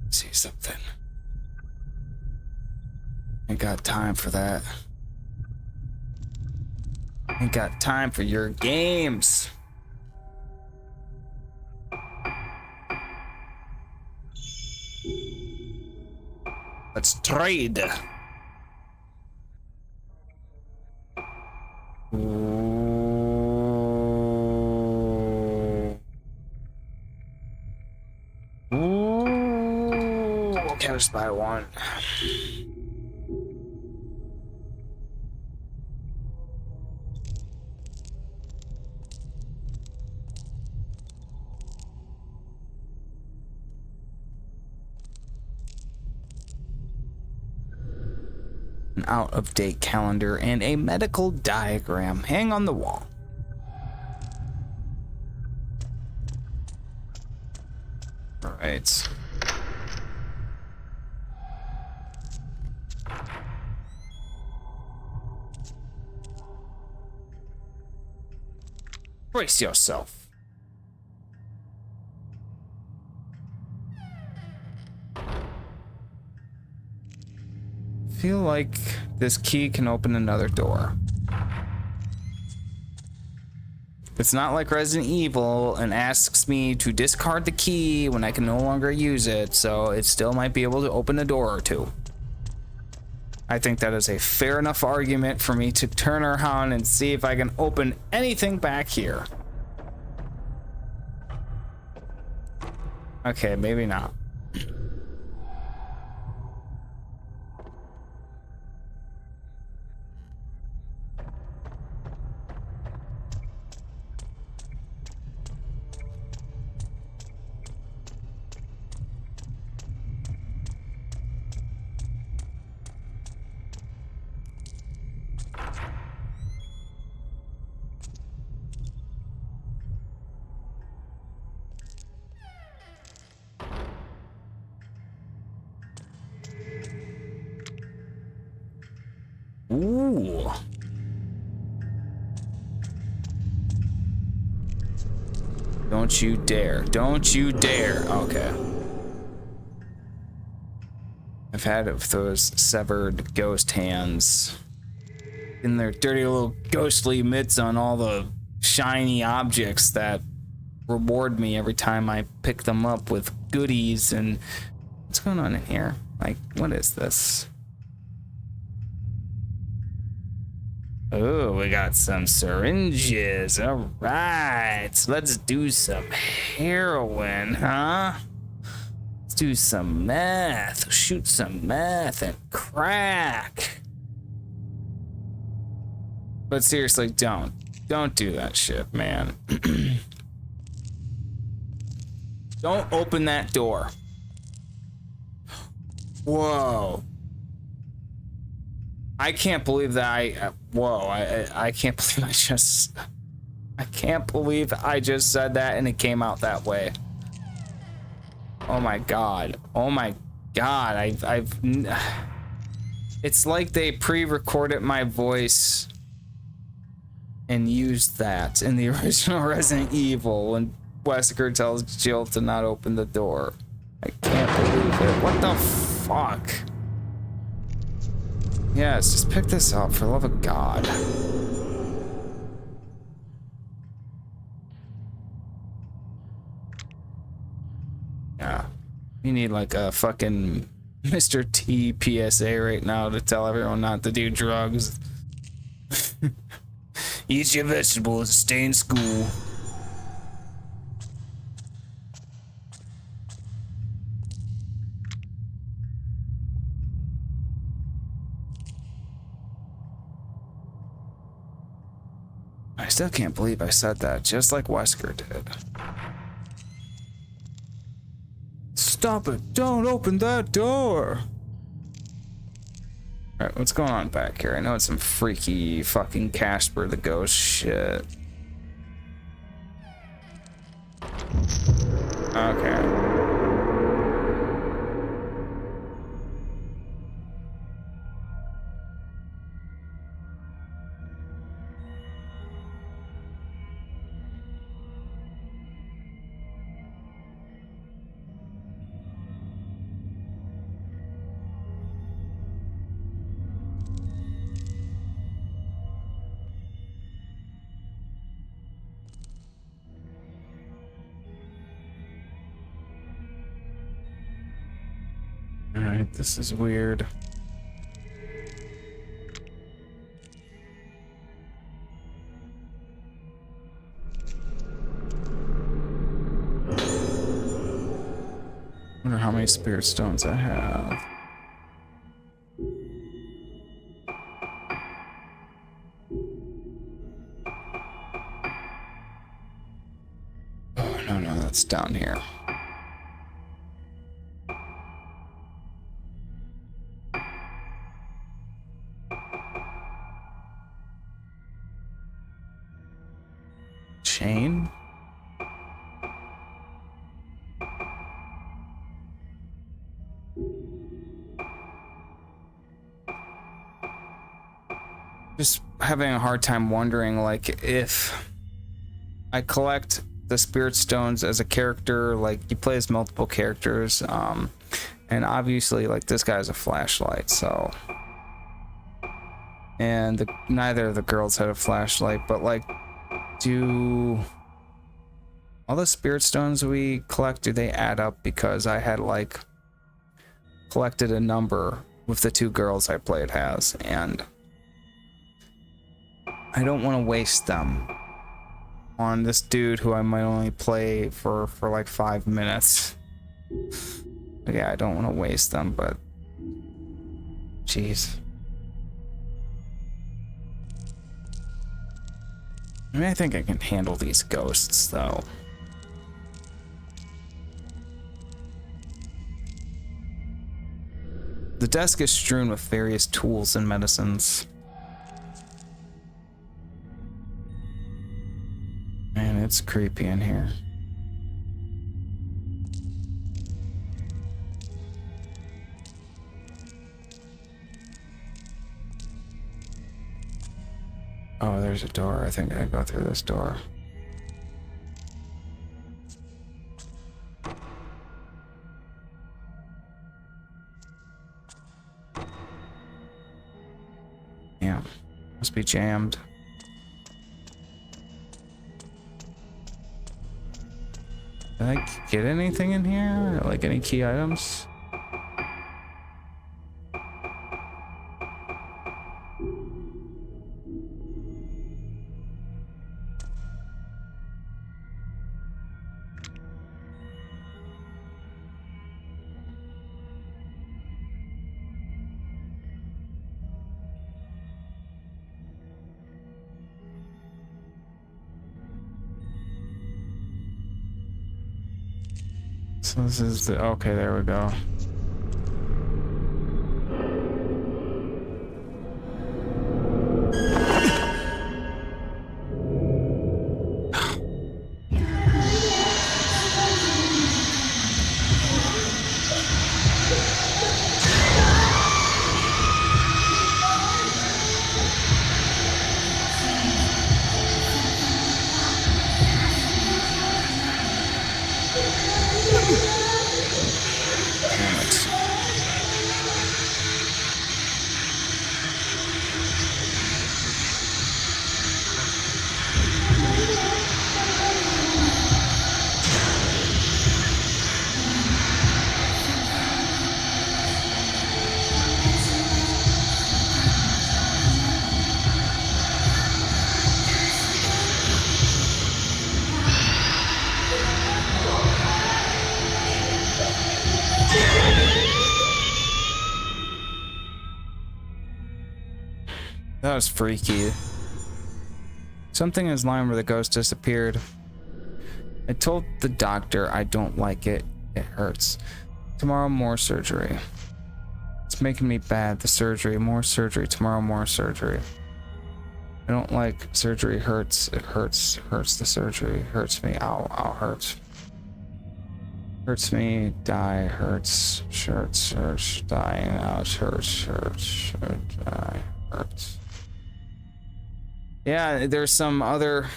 See something. Ain't got time for that. Ain't got time for your games. Let's trade. Ooh. Okay, let's buy one. An out-of-date calendar and a medical diagram hang on the wall. Right. Brace yourself. Feel like this key can open another door. It's not like Resident Evil and asks me to discard the key when I can no longer use it, so it still might be able to open a door or two. I think that is a fair enough argument for me to turn around and see if I can open anything back here. Okay, maybe not. Ooh. Don't you dare. Don't you dare. Okay. I've had it with those severed ghost hands. In their dirty little ghostly mitts on all the shiny objects that reward me every time I pick them up with goodies. And what's going on in here? Like, what is this? Oh, we got some syringes. All right, let's do some heroin, huh? Let's do some meth. Shoot some meth and crack. But seriously, don't do that shit, man. Don't open that door. Whoa. I can't believe that I can't believe I can't believe I just said that and it came out that way. Oh my god. Oh my god. It's like they pre-recorded my voice and used that in the original Resident Evil when Wesker tells Jill to not open the door. I can't believe it. What the fuck? Yes, just pick this up for the love of God. Yeah. We need like a fucking Mr. T PSA right now to tell everyone not to do drugs. Eat your vegetables, stay in school. I still can't believe I said that, just like Wesker did. Stop it! Don't open that door! Alright, what's going on back here? I know it's some freaky fucking Casper the Ghost shit. Okay. Alright, this is weird. Wonder how many spirit stones I have. Oh, no, that's down here. Chain? just having a hard time wondering, like, if I collect the spirit stones as a character, like you play as multiple characters, and obviously like this guy has a flashlight, so, and neither of the girls had a flashlight, but like, do all the spirit stones we collect, do they add up? Because I had like collected a number with the two girls I played as, and I don't want to waste them on this dude who I might only play for like 5 minutes. But yeah, I don't want to waste them, but jeez. I mean, I think I can handle these ghosts though. The desk is strewn with various tools and medicines. Man, it's creepy in here. Oh, there's a door. I think I go through this door. Yeah, must be jammed. Did I get anything in here? Like any key items? So this is the, okay, there we go. That was freaky. Something is lying where the ghost disappeared. I told the doctor I don't like it. It hurts. Tomorrow more surgery. It's making me bad. The surgery, more surgery. Tomorrow more surgery. I don't like surgery. Hurts. It hurts. Hurts the surgery. Hurts me. Ow. Ow. Hurts. Hurts me. Die. Hurts. Hurts. Hurts. Dying. Ouch. Hurts. Hurts. Hurts. Die. Hurts. Yeah, there's some other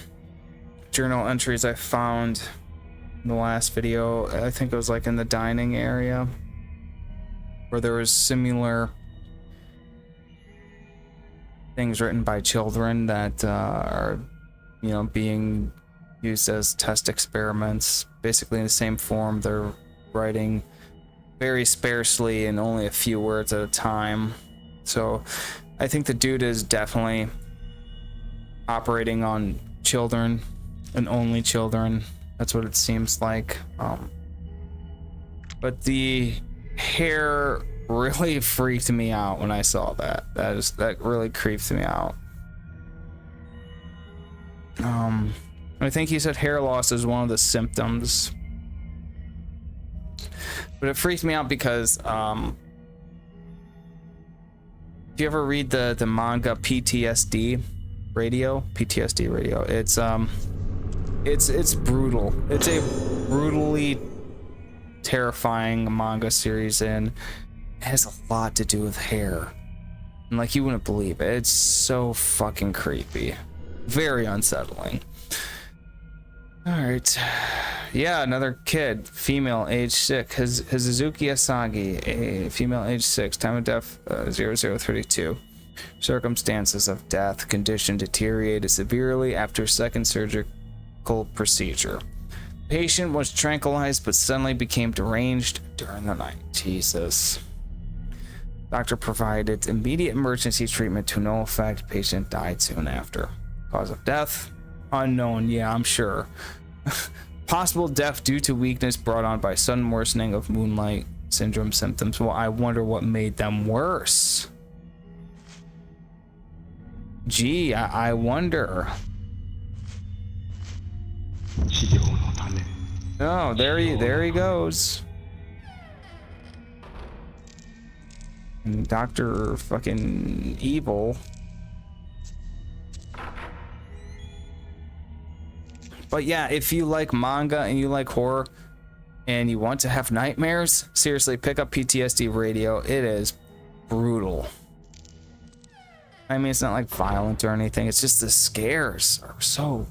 journal entries I found in the last video. I think it was like in the dining area where there was similar things written by children that are, you know, being used as test experiments. Basically in the same form, they're writing very sparsely and only a few words at a time. So I think the dude is definitely operating on children and only children. That's what it seems like. But the hair really freaked me out when I saw that. That really creeped me out. I think he said hair loss is one of the symptoms, but it freaked me out because if you ever read the manga PTSD Radio, it's brutal. It's a brutally terrifying manga series, and it has a lot to do with hair. And like, you wouldn't believe it. It's so fucking creepy. Very unsettling. Alright. Yeah, another kid. Female, age 6. Hazuki Asagi, a female, age 6. Time of death, 0032. Circumstances of death. Condition deteriorated severely after second surgical procedure. Patient was tranquilized but suddenly became deranged during the night. Jesus. Doctor provided immediate emergency treatment to no effect. Patient died soon after. Cause of death? Unknown, yeah, I'm sure. Possible death due to weakness brought on by sudden worsening of moonlight syndrome symptoms. Well, I wonder what made them worse. Gee, I wonder. Oh, there he goes. And Dr. fucking Evil. But yeah, if you like manga and you like horror and you want to have nightmares, seriously, pick up PTSD Radio. It is brutal. I mean, it's not like violent or anything. It's just the scares are so...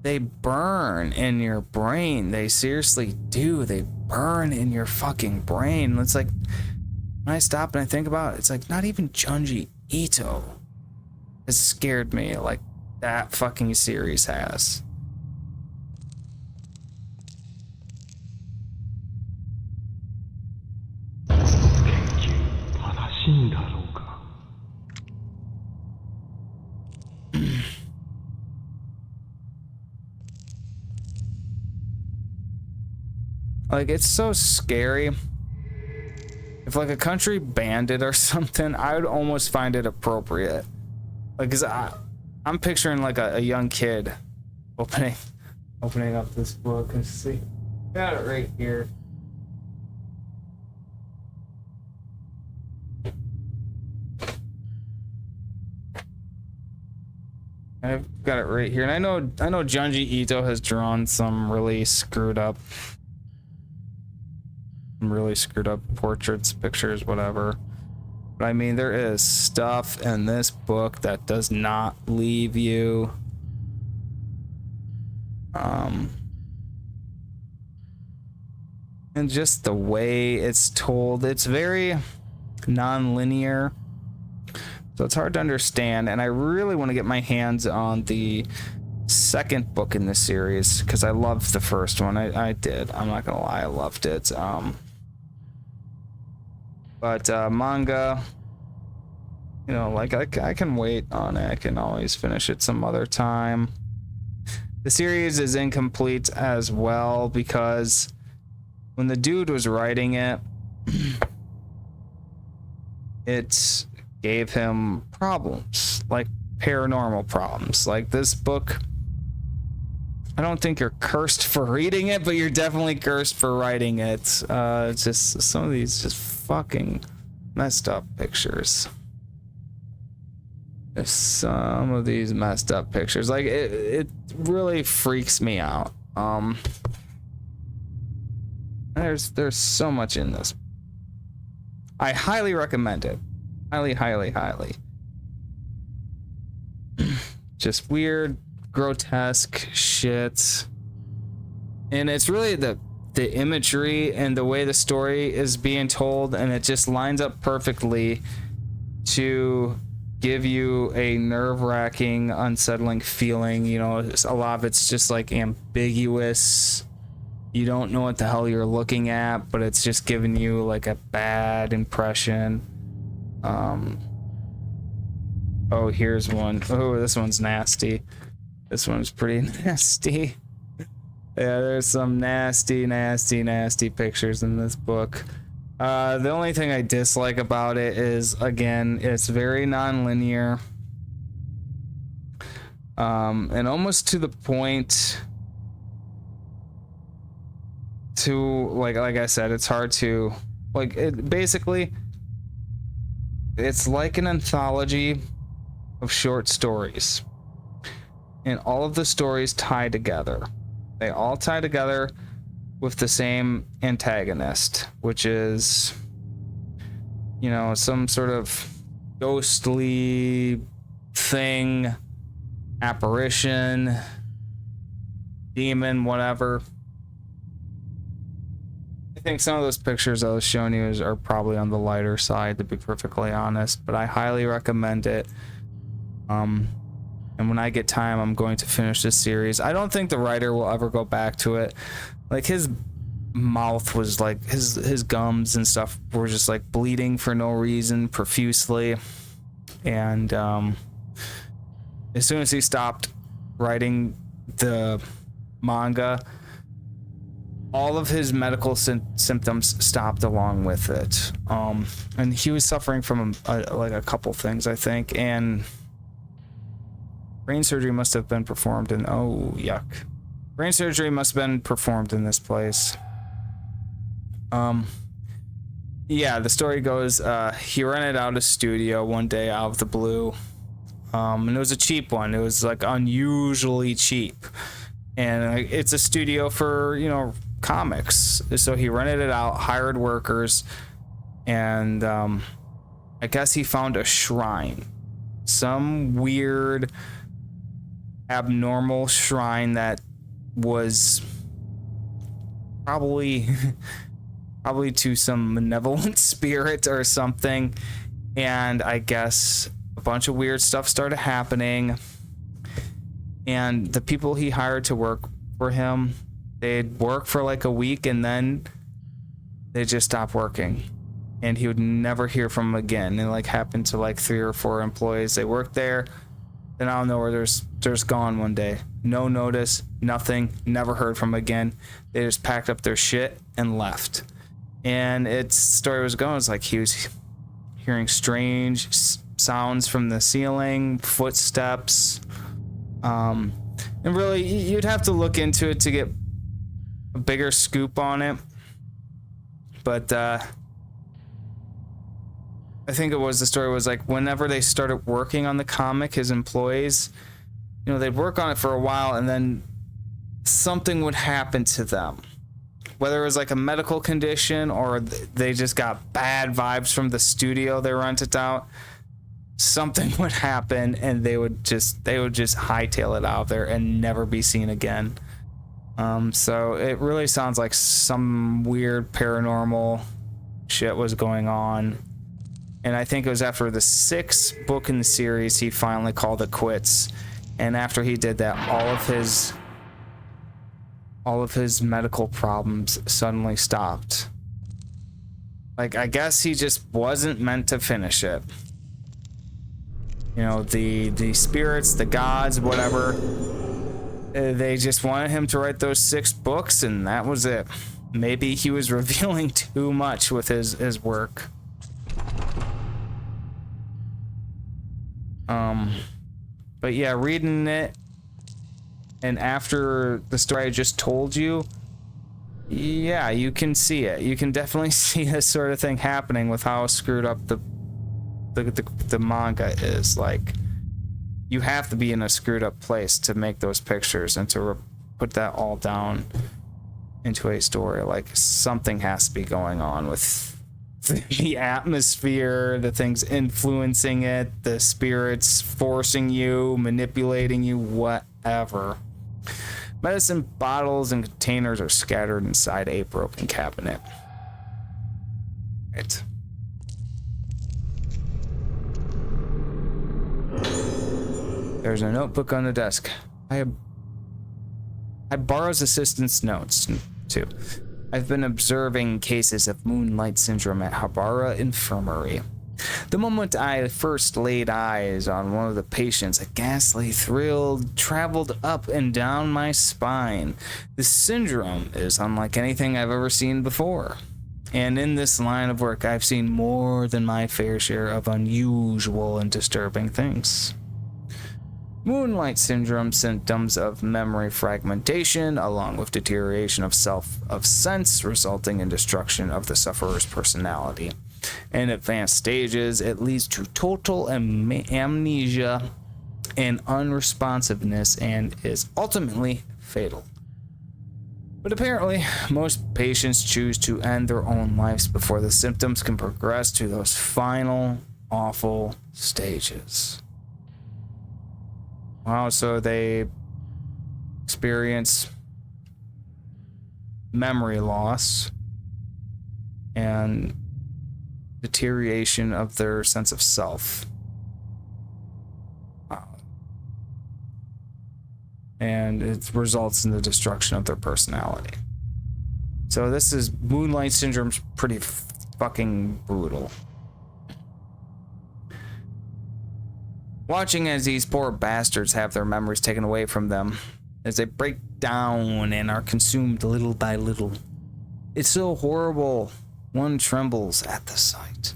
They burn in your brain. They seriously do. They burn in your fucking brain. It's like, when I stop and I think about it, it's like not even Junji Ito has scared me like that fucking series has. Like, it's so scary. If like a country banned it or something, I would almost find it appropriate. Like, cause I'm picturing like a young kid opening up this book and see. Got it right here. I've got it right here, and I know Junji Ito has drawn some really screwed up portraits, pictures, whatever. But I mean, there is stuff in this book that does not leave you. And just the way it's told, it's very non-linear. So it's hard to understand, and I really want to get my hands on the second book in this series because I loved the first one. I did. I'm not gonna lie, I loved it. But manga, you know, like I can wait on it. I can always finish it some other time. The series is incomplete as well because when the dude was writing it, it gave him problems, like paranormal problems. Like this book, I don't think you're cursed for reading it, but you're definitely cursed for writing it. It's just some of these just fucking messed up pictures. There's some of these messed up pictures. Like it really freaks me out. There's so much in this. I highly recommend it. Highly. Just weird, grotesque shit. And it's really the imagery and the way the story is being told, and it just lines up perfectly to give you a nerve-wracking, unsettling feeling. You know, a lot of it's just like ambiguous. You don't know what the hell you're looking at, but it's just giving you like a bad impression. Oh, here's one. Oh, this one's nasty. This one's pretty nasty. Yeah, there's some nasty pictures in this book. The only thing I dislike about it is, again, it's very non-linear. And almost to the point to, like I said, it's hard to, like, it basically, it's like an anthology of short stories. And all of the stories tie together. They all tie together with the same antagonist, which is, you know, some sort of ghostly thing, apparition, demon, whatever. I think some of those pictures I was showing you are probably on the lighter side, to be perfectly honest, but I highly recommend it. And when I get time, I'm going to finish this series. I don't think the writer will ever go back to it. Like, his mouth was like, his gums and stuff were just like bleeding for no reason profusely. And as soon as he stopped writing the manga, all of his medical symptoms stopped along with it. And he was suffering from like a couple things, I think, and brain surgery must have been performed in, oh, yuck. Brain surgery must have been performed in this place. Yeah, the story goes, he rented out a studio one day out of the blue. And it was a cheap one. It was like unusually cheap. And it's a studio for, you know, comics. So he rented it out, hired workers, and I guess he found a shrine. Some weird abnormal shrine that was probably to some malevolent spirit or something, and I guess a bunch of weird stuff started happening, and the people he hired to work for him, they'd work for like a week and then they just stopped working, and he would never hear from them again. And it like happened to like 3 or 4 employees. They worked there, then out of nowhere there's gone one day. No notice, nothing, never heard from again. They just packed up their shit and left. And its story was going, it's like he was hearing strange sounds from the ceiling, footsteps. And really, you'd have to look into it to get a bigger scoop on it. But I think it was, the story was like, whenever they started working on the comic, his employees, you know, they'd work on it for a while and then something would happen to them. Whether it was like a medical condition or they just got bad vibes from the studio they rented out, something would happen and they would just hightail it out of there and never be seen again. So it really sounds like some weird paranormal shit was going on. And I think it was after the 6th book in the series, he finally called it quits. And after he did that, all of his medical problems suddenly stopped. Like, I guess he just wasn't meant to finish it. You know, the spirits, the gods, whatever, they just wanted him to write those 6 books, and that was it. Maybe he was revealing too much with his work. But yeah, reading it, and after the story I just told you, yeah, you can see it. You can definitely see this sort of thing happening with how screwed up the manga is. Like, you have to be in a screwed up place to make those pictures and to put that all down into a story. Like, something has to be going on with the atmosphere, the things influencing it, the spirits forcing you, manipulating you, whatever. Medicine bottles and containers are scattered inside a broken cabinet. Right. There's a notebook on the desk. I borrow's assistant's notes, too. I've been observing cases of moonlight syndrome at Habara Infirmary. The moment I first laid eyes on one of the patients, a ghastly thrill traveled up and down my spine. The syndrome is unlike anything I've ever seen before. And in this line of work, I've seen more than my fair share of unusual and disturbing things. Moonlight syndrome symptoms of memory fragmentation, along with deterioration of sense, resulting in destruction of the sufferer's personality. In advanced stages, it leads to total amnesia and unresponsiveness and is ultimately fatal. But apparently, most patients choose to end their own lives before the symptoms can progress to those final awful stages. Wow, so they experience memory loss and deterioration of their sense of self. And it results in the destruction of their personality. So this is Moonlight Syndrome's pretty fucking brutal. Watching as these poor bastards have their memories taken away from them, as they break down and are consumed little by little. It's so horrible. One trembles at the sight.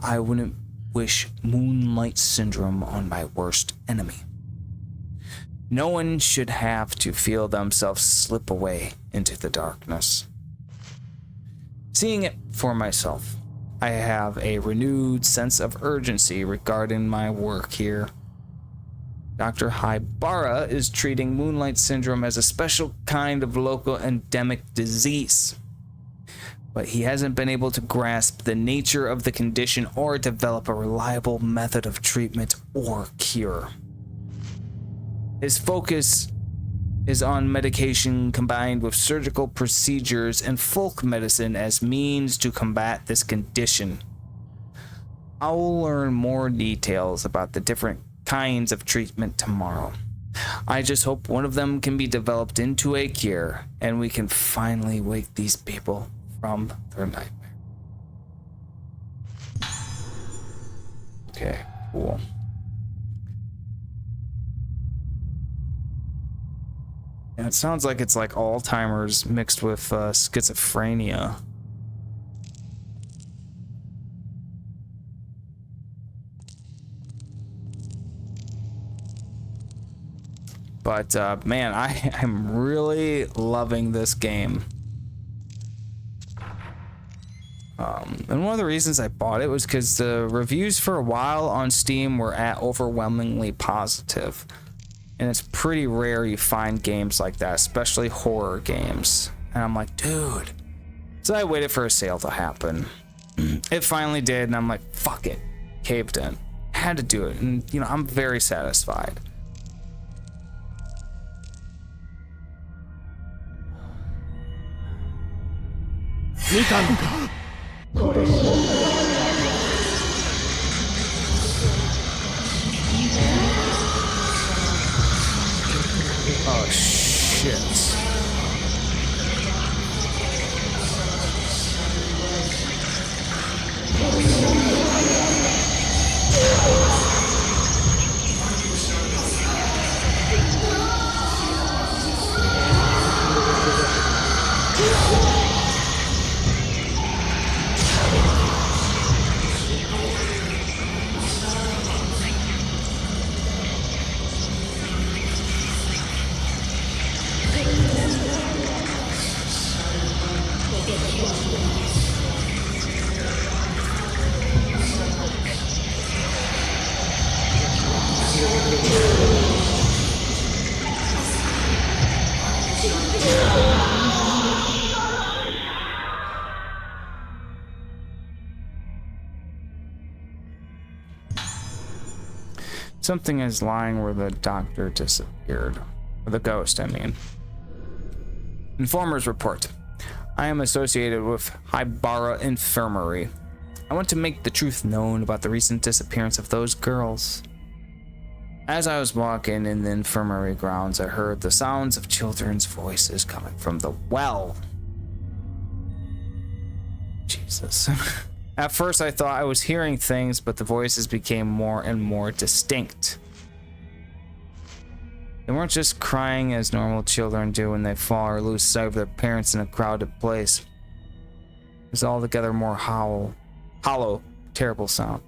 I wouldn't wish Moonlight Syndrome on my worst enemy. No one should have to feel themselves slip away into the darkness. Seeing it for myself, I have a renewed sense of urgency regarding my work here. Dr. Haibara is treating Moonlight Syndrome as a special kind of local endemic disease, but he hasn't been able to grasp the nature of the condition or develop a reliable method of treatment or cure. His focus is on medication combined with surgical procedures and folk medicine as means to combat this condition. I will learn more details about the different kinds of treatment tomorrow. I just hope one of them can be developed into a cure and we can finally wake these people from their nightmare. Okay, cool. And it sounds like it's like Alzheimer's mixed with schizophrenia. But man, I am really loving this game. And one of the reasons I bought it was because the reviews for a while on Steam were overwhelmingly positive. And it's pretty rare you find games like that, especially horror games. And I'm like, dude. So I waited for a sale to happen. It finally did, and I'm like, fuck it. Caved in. Had to do it, and you know, I'm very satisfied. Oh shit. Something is lying where the doctor disappeared. Or the ghost, I mean. Informers report. I am associated with Haibara Infirmary. I want to make the truth known about the recent disappearance of those girls. As I was walking in the infirmary grounds, I heard the sounds of children's voices coming from the well. Jesus. At first I thought I was hearing things, but the voices became more and more distinct. They weren't just crying as normal children do when they fall or lose sight of their parents in a crowded place. It was altogether more hollow, terrible sound.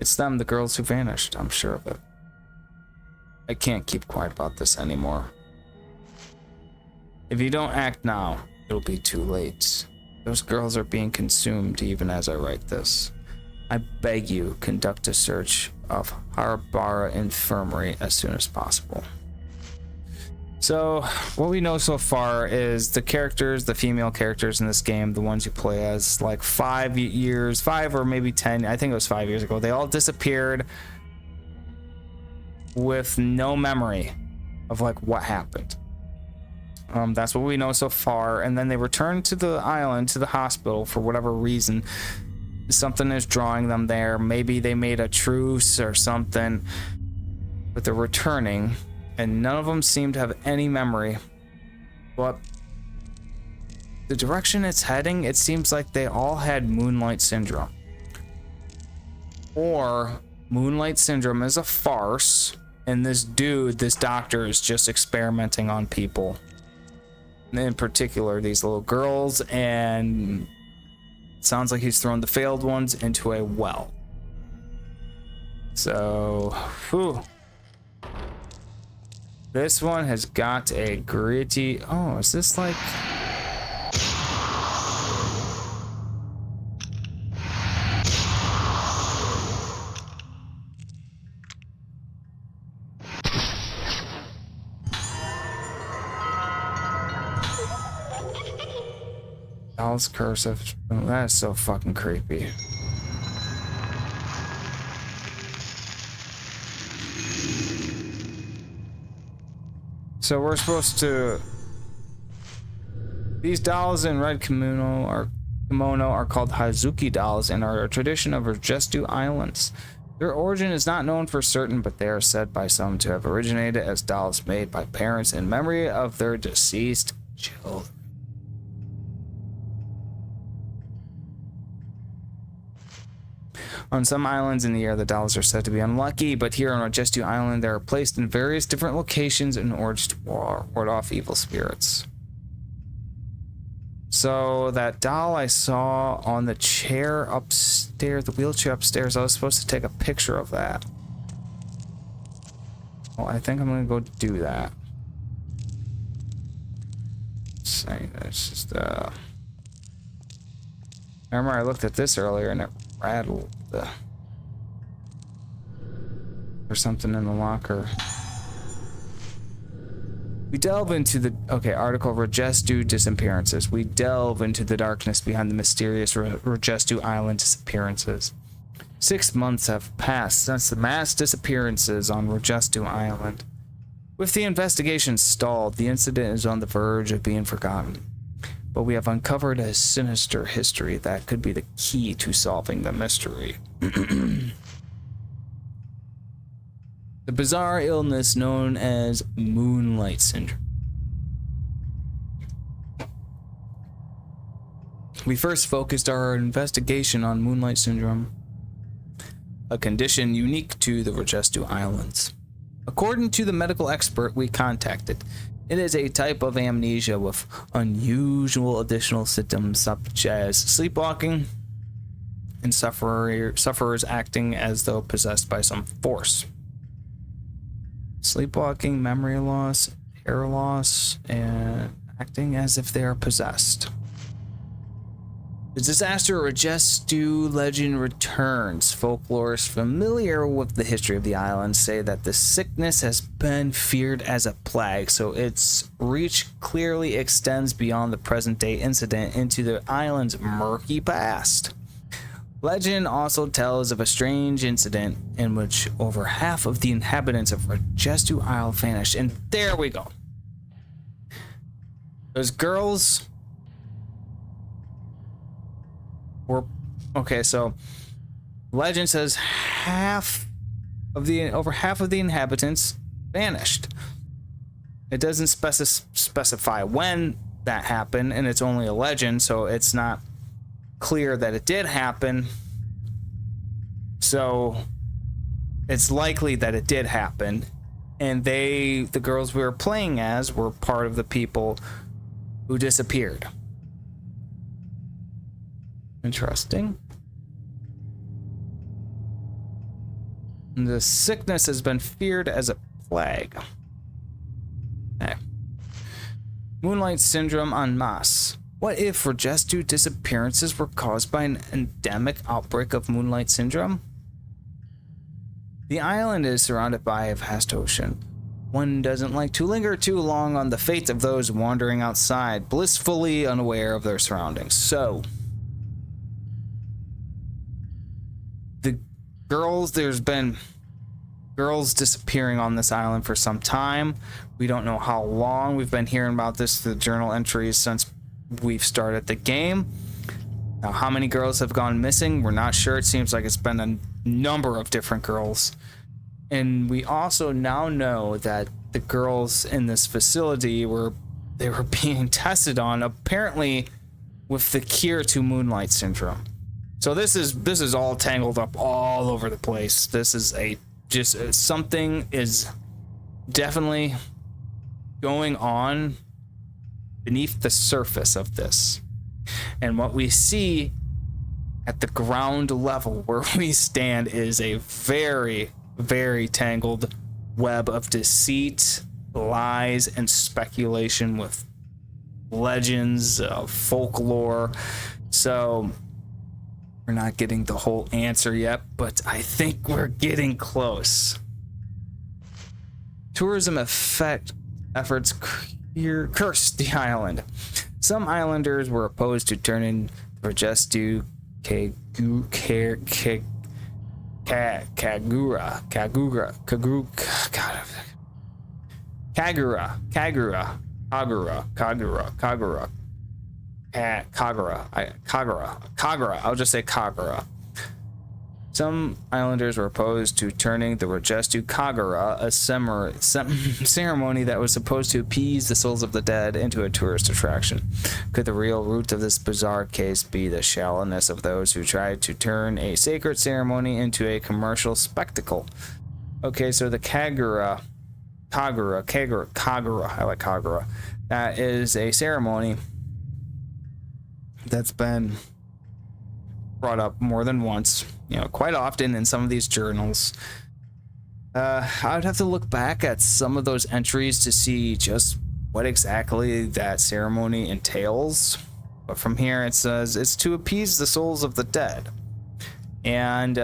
It's them, the girls who vanished, I'm sure of it. I can't keep quiet about this anymore. If you don't act now, it'll be too late. Those girls are being consumed even as I write this. I beg you, conduct a search of Haibara Infirmary as soon as possible. So what we know so far is the characters, the female characters in this game, the ones you play as, like 5 or maybe 10, I think it was 5 years ago, they all disappeared with no memory of like what happened. That's what we know so far. And then they returned to the island, to the hospital, for whatever reason. Something is drawing them there. Maybe they made a truce or something, but they're returning, and none of them seem to have any memory. But the direction it's heading, it seems like they all had Moonlight Syndrome. Or Moonlight Syndrome is a farce, and this dude, this doctor, is just experimenting on people. In particular, these little girls, and it sounds like he's thrown the failed ones into a well. So, whew. This one has got a gritty... Oh, is this like... Doll's cursive. Oh, that is so fucking creepy. So we're supposed to... These dolls in red kimono are called Hazuki dolls and are a tradition of Rajestu Islands. Their origin is not known for certain, but they are said by some to have originated as dolls made by parents in memory of their deceased children. On some islands in the air, the dolls are said to be unlucky, but here on Rajestu Island, they are placed in various different locations in order to ward off evil spirits. So that doll I saw on the chair upstairs, the wheelchair upstairs, I was supposed to take a picture of that. Well, I think I'm gonna go do that. Saying it's just I remember I looked at this earlier and it rattled. There's something in the locker. We delve into the article Rajestu disappearances. We delve into the darkness behind the mysterious Rajestu Island disappearances. 6 months have passed since the mass disappearances on Rajestu Island. With the investigation stalled, the incident is on the verge of being forgotten. But we have uncovered a sinister history that could be the key to solving the mystery. The bizarre illness known as Moonlight Syndrome. We first focused our investigation on Moonlight Syndrome, a condition unique to the Rajestu Islands. According to the medical expert we contacted, it is a type of amnesia with unusual additional symptoms such as sleepwalking and sufferers acting as though possessed by some force. Sleepwalking, memory loss, hair loss, and acting as if they are possessed. The disaster Rajestu legend returns. Folklorists familiar with the history of the island say that the sickness has been feared as a plague, so its reach clearly extends beyond the present-day incident into the island's murky past. Legend also tells of a strange incident in which over half of the inhabitants of Rajestu Isle vanished, and there we go. Those girls were okay. So legend says over half of the inhabitants vanished. It doesn't specify when that happened, and it's only a legend, so it's not clear that it did happen. So it's likely that it did happen, and the girls we were playing as were part of the people who disappeared. Interesting. The sickness has been feared as a plague. Okay. Moonlight Syndrome en masse. What if Rajestu disappearances were caused by an endemic outbreak of Moonlight Syndrome? The island is surrounded by a vast ocean. One doesn't like to linger too long on the fate of those wandering outside, blissfully unaware of their surroundings. So, the girls, there's been girls disappearing on this island for some time. We don't know how long. We've been hearing about this through the journal entries since we've started the game. Now, how many girls have gone missing? We're not sure. It seems like it's been a number of different girls. And we also now know that the girls in this facility were being tested on, apparently with the cure to Moonlight Syndrome. So this is all tangled up all over the place. This is something is definitely going on beneath the surface of this. And what we see at the ground level where we stand is a very, very tangled web of deceit, lies, and speculation with legends, folklore. So we're not getting the whole answer yet, but I think we're getting close. Tourism efforts cursed the island. Some islanders were opposed to turning Rajestu Kagura. I'll just say Kagura. Some islanders were opposed to turning the Rajestu Kagura, a ceremony that was supposed to appease the souls of the dead, into a tourist attraction. Could the real root of this bizarre case be the shallowness of those who tried to turn a sacred ceremony into a commercial spectacle? Okay, so the Kagura, I like Kagura. That is a ceremony that's been brought up more than once, quite often in some of these journals. I would have to look back at some of those entries to see just what exactly that ceremony entails. But from here it says it's to appease the souls of the dead. And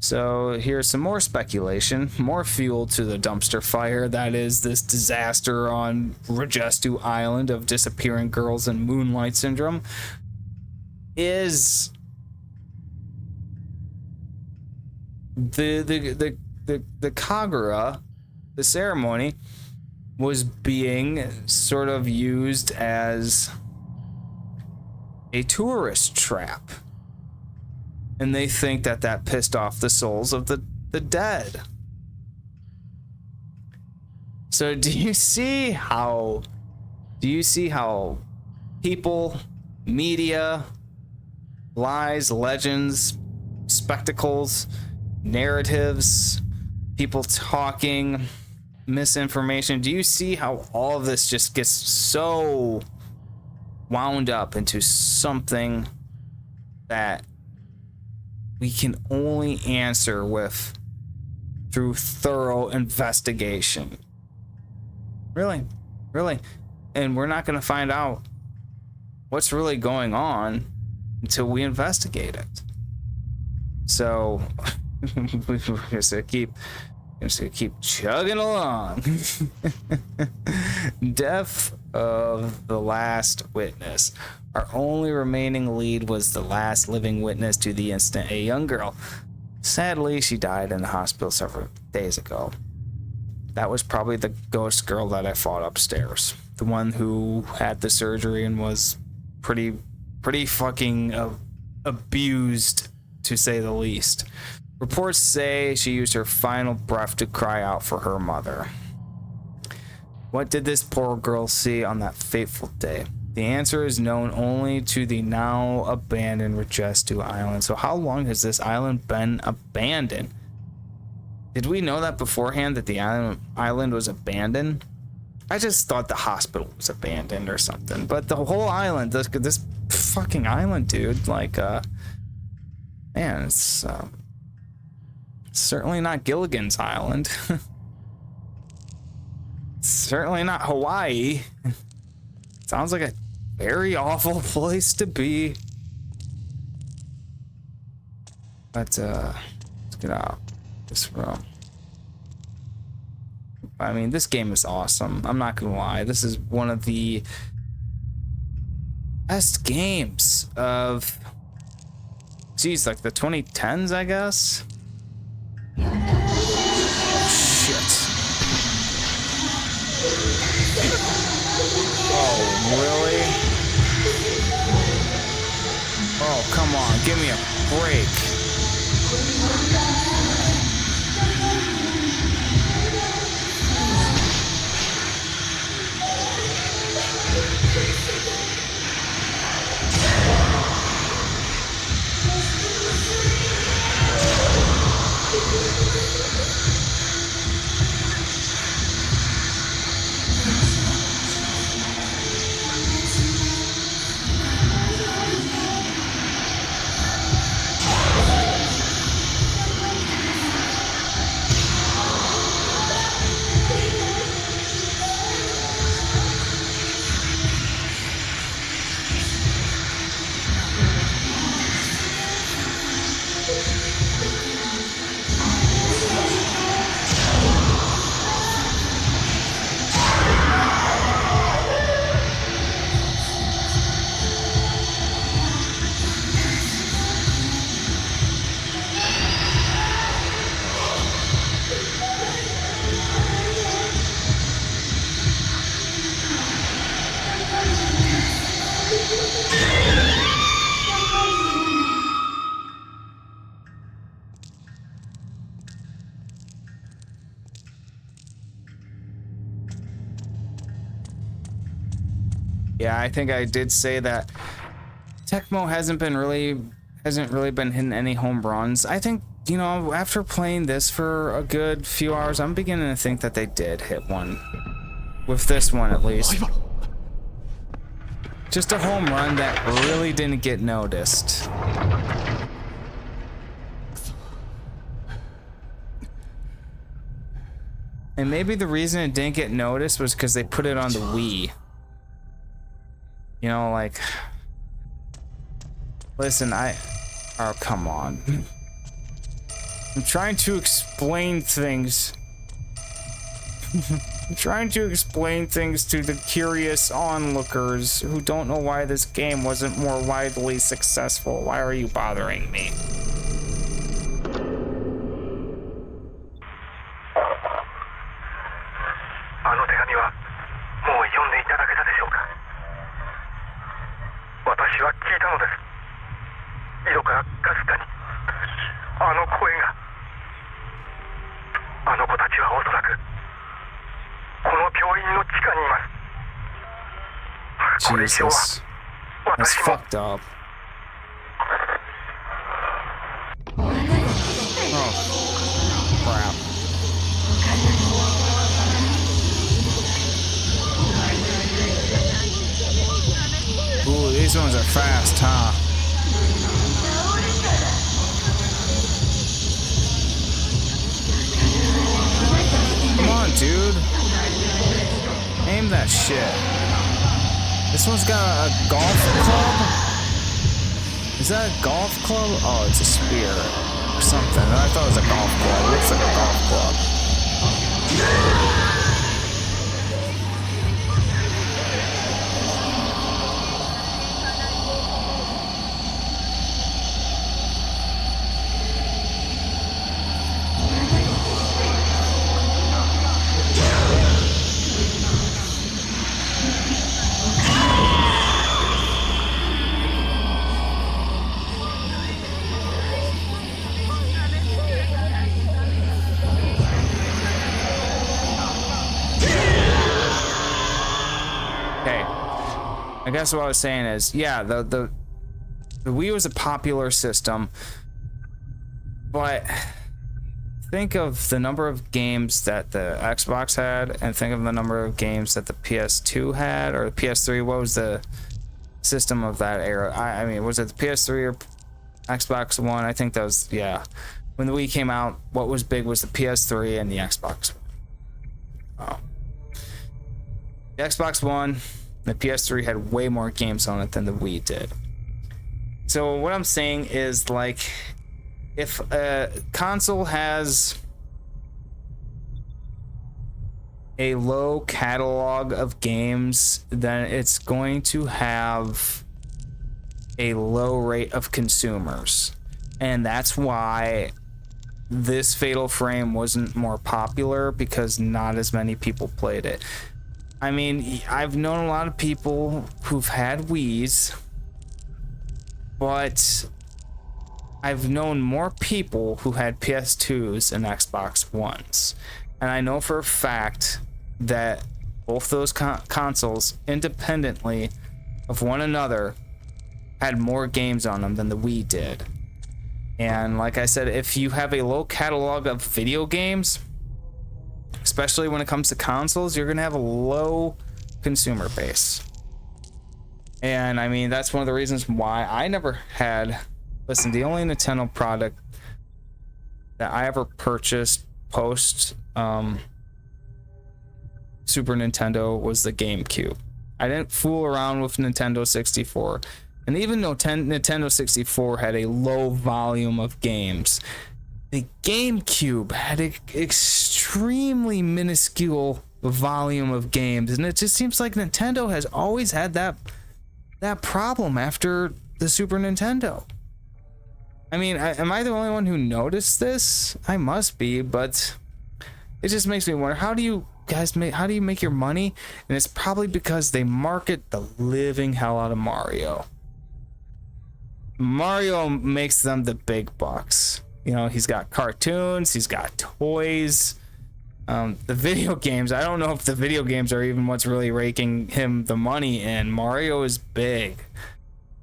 so here's some more speculation, more fuel to the dumpster fire that is this disaster on Rajestu Island of disappearing girls and Moonlight Syndrome. Is the Kagura, the ceremony, was being sort of used as a tourist trap, and they think that pissed off the souls of the dead. So do you see how people, media, lies, legends, spectacles, narratives, people talking, misinformation, do you see how all of this just gets so wound up into something that we can only answer through thorough investigation? Really? And we're not going to find out what's really going on until we investigate it. So we're just gonna keep chugging along. Death of the last witness. Our only remaining lead was the last living witness to the incident, a young girl. Sadly, she died in the hospital several days ago. That was probably the ghost girl that I fought upstairs. The one who had the surgery and was pretty fucking abused, to say the least. Reports say she used her final breath to cry out for her mother. What did this poor girl see on that fateful day? The answer is known only to the now abandoned Rajestu Island. So how long has this island been abandoned? Did we know that beforehand, that the island was abandoned? I just thought the hospital was abandoned or something. But the whole island, this fucking island, dude, like, man, it's certainly not Gilligan's Island. It's certainly not Hawaii. Sounds like a very awful place to be. But let's get out of this room. I mean, this game is awesome. I'm not gonna lie. This is one of the best games of, geez, like the 2010s, I guess. Shit. Oh, really? Oh, come on, give me a break. Yeah, I think I did say that Tecmo hasn't really been hitting any home runs. I think, you know, after playing this for a good few hours, I'm beginning to think that they did hit one. With this one, at least. Just a home run that really didn't get noticed. And maybe the reason it didn't get noticed was because they put it on the Wii. You know, like... Listen, oh, come on. I'm trying to explain things. I'm trying to explain things to the curious onlookers who don't know why this game wasn't more widely successful. Why are you bothering me? Jesus. That's fucked up. Oh, crap. Ooh, these ones are fast, huh? Come on, dude. Aim that shit. This one's got a golf club? Is that a golf club? Oh, it's a spear or something. I thought it was a golf club. It looks like a golf club. I guess what I was saying is, yeah, the Wii was a popular system, but think of the number of games that the Xbox had, and think of the number of games that the PS2 had, or the PS3. What was the system of that era? I mean, was it the PS3 or Xbox One? I think that was, yeah. When the Wii came out, what was big was the PS3 and the Xbox One. Oh. The Xbox One, the PS3 had way more games on it than the Wii did. So what I'm saying is, like, if a console has a low catalog of games, then it's going to have a low rate of consumers. And that's why this Fatal Frame wasn't more popular, because not as many people played it. I mean, I've known a lot of people who've had Wiis, but I've known more people who had PS2s and Xbox Ones. And I know for a fact that both those consoles, independently of one another, had more games on them than the Wii did. And like I said, if you have a low catalog of video games, especially when it comes to consoles, you're gonna have a low consumer base. And I mean, that's one of the reasons why I never had... Listen, the only Nintendo product that I ever purchased post Super Nintendo was the GameCube. I didn't fool around with Nintendo 64. And even though Nintendo 64 had a low volume of games, the GameCube had an extremely minuscule volume of games. And it just seems like Nintendo has always had that problem after the Super Nintendo. I mean, am I the only one who noticed this? I must be, but it just makes me wonder, how do you make your money? And it's probably because they market the living hell out of Mario. Mario makes them the big bucks. You know, he's got cartoons, he's got toys. The video games, I don't know if the video games are even what's really raking him the money in. Mario is big.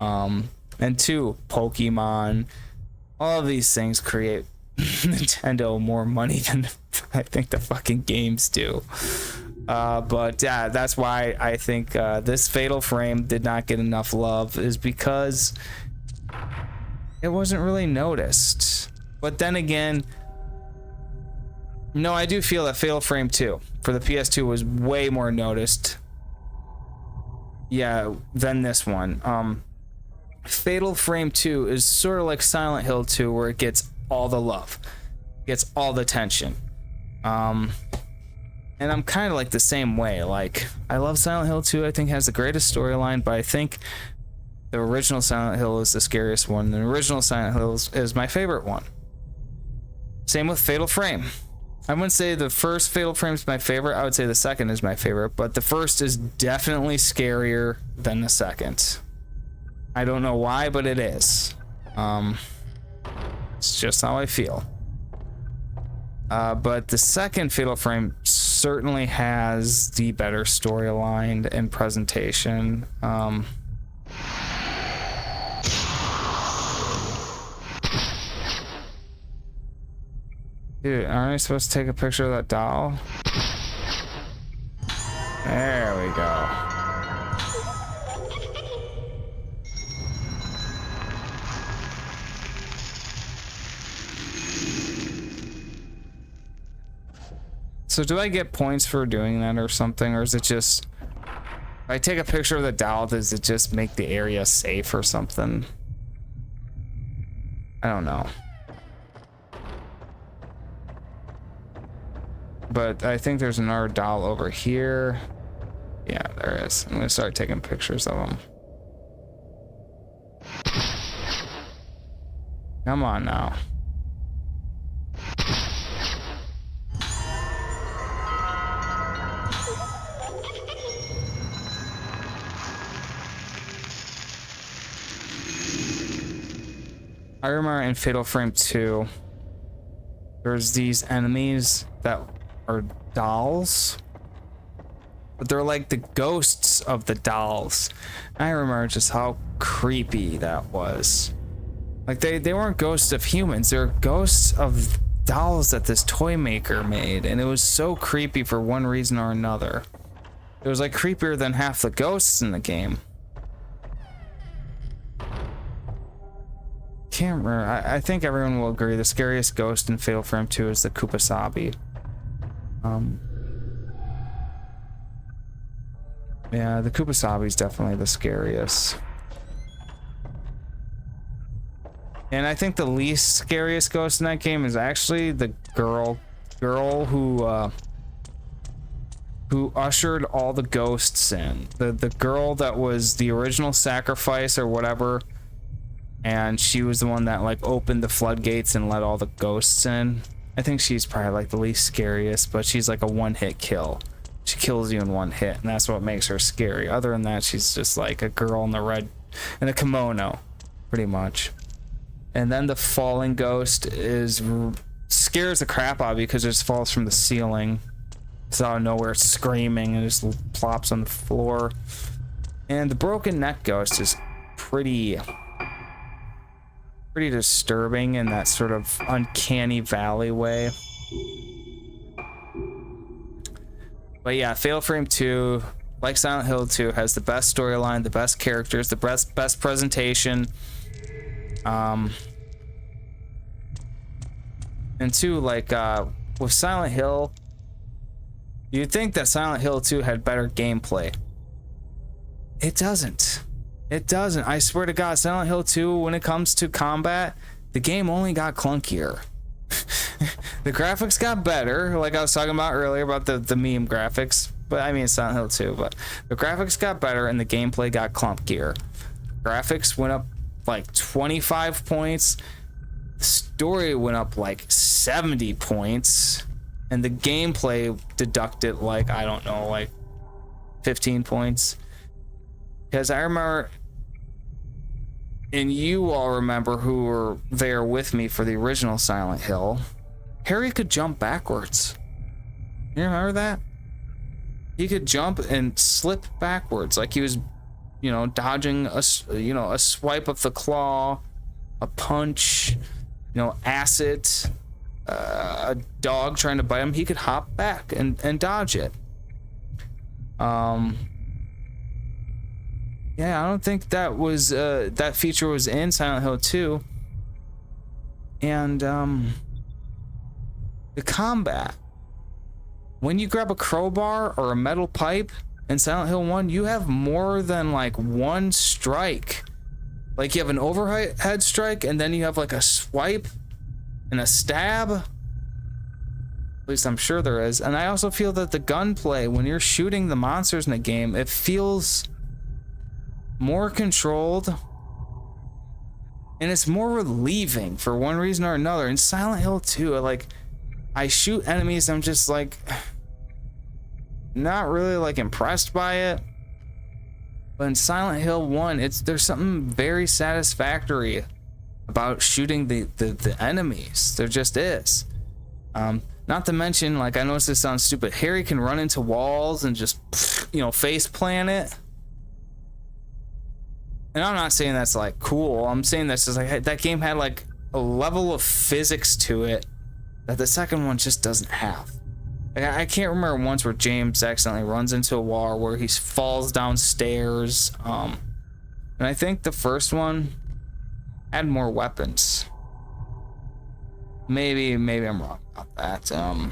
And two, Pokemon. All of these things create Nintendo more money than I think the fucking games do. But yeah, that's why I think this Fatal Frame did not get enough love, is because it wasn't really noticed. But then again, no, I do feel that Fatal Frame 2 for the PS2 was way more noticed, yeah, than this one. Fatal Frame 2 is sort of like Silent Hill 2, where it gets all the love, gets all the attention. And I'm kind of like the same way. Like, I love Silent Hill 2. I think it has the greatest storyline, but I think the original Silent Hill is the scariest one. The original Silent Hill is my favorite one. Same with Fatal Frame. I wouldn't say the first Fatal Frame is my favorite. I would say the second is my favorite, but the first is definitely scarier than the second. I don't know why, but it is. It's just how I feel. But the second Fatal Frame certainly has the better storyline and presentation. Dude, aren't I supposed to take a picture of that doll? There we go. So do I get points for doing that or something? Or is it just... If I take a picture of the doll, does it just make the area safe or something? I don't know. But I think there's another doll over here. Yeah, there is. I'm gonna start taking pictures of them. Come on now. I remember in Fatal Frame 2, there's these enemies that are dolls, but they're like the ghosts of the dolls. I remember just how creepy that was. Like they weren't ghosts of humans, they're ghosts of dolls that this toy maker made, and it was so creepy for one reason or another. It was like creepier than half the ghosts in the game. Can't remember. I think everyone will agree the scariest ghost in Fatal Frame 2 is the Kupasabi. Yeah, the Kupasabi is definitely the scariest. And I think the least scariest ghost in that game is actually the girl who who ushered all the ghosts in. The girl that was the original sacrifice or whatever, and she was the one that like opened the floodgates and let all the ghosts in. I think she's probably like the least scariest, but she's like a one-hit kill. She kills you in one hit, and that's what makes her scary. Other than that, she's just like a girl in the red, in a kimono, pretty much. And then the falling ghost scares the crap out of you because it just falls from the ceiling. It's out of nowhere, screaming, and just plops on the floor. And the broken neck ghost is pretty disturbing in that sort of uncanny valley way. But yeah, Fatal Frame 2, like Silent Hill 2, has the best storyline, the best characters, the best presentation. And two, like with Silent Hill, you'd think that Silent Hill 2 had better gameplay. It doesn't. It doesn't. I swear to God, Silent Hill 2, when it comes to combat, the game only got clunkier. The graphics got better, like I was talking about earlier about the meme graphics, but I mean Silent Hill 2, but the graphics got better and the gameplay got clunkier. Graphics went up like 25 points. The story went up like 70 points. And the gameplay deducted like, I don't know, like 15 points. Because I remember, and you all remember who were there with me for the original Silent Hill, Harry could jump backwards. You remember that? He could jump and slip backwards like he was, you know, dodging a swipe of the claw, a punch, you know, acid, a dog trying to bite him. He could hop back and dodge it. Yeah, I don't think that was that feature was in Silent Hill 2. And the combat, when you grab a crowbar or a metal pipe in Silent Hill 1, you have more than like one strike. Like you have an overhead strike, and then you have like a swipe and a stab. At least I'm sure there is. And I also feel that the gunplay, when you're shooting the monsters in the game, it feels more controlled, and it's more relieving for one reason or another. In Silent Hill 2, like, I shoot enemies, I'm just like not really like impressed by it. But in Silent Hill 1, there's something very satisfactory about shooting the enemies. There just is. Not to mention, like, I know this sounds stupid, Harry can run into walls and just, you know, face plant it. And I'm not saying that's like cool. I'm saying that's just like that game had like a level of physics to it that the second one just doesn't have. Like, I can't remember once where James accidentally runs into a wall, where he falls downstairs. And I think the first one had more weapons. Maybe I'm wrong about that.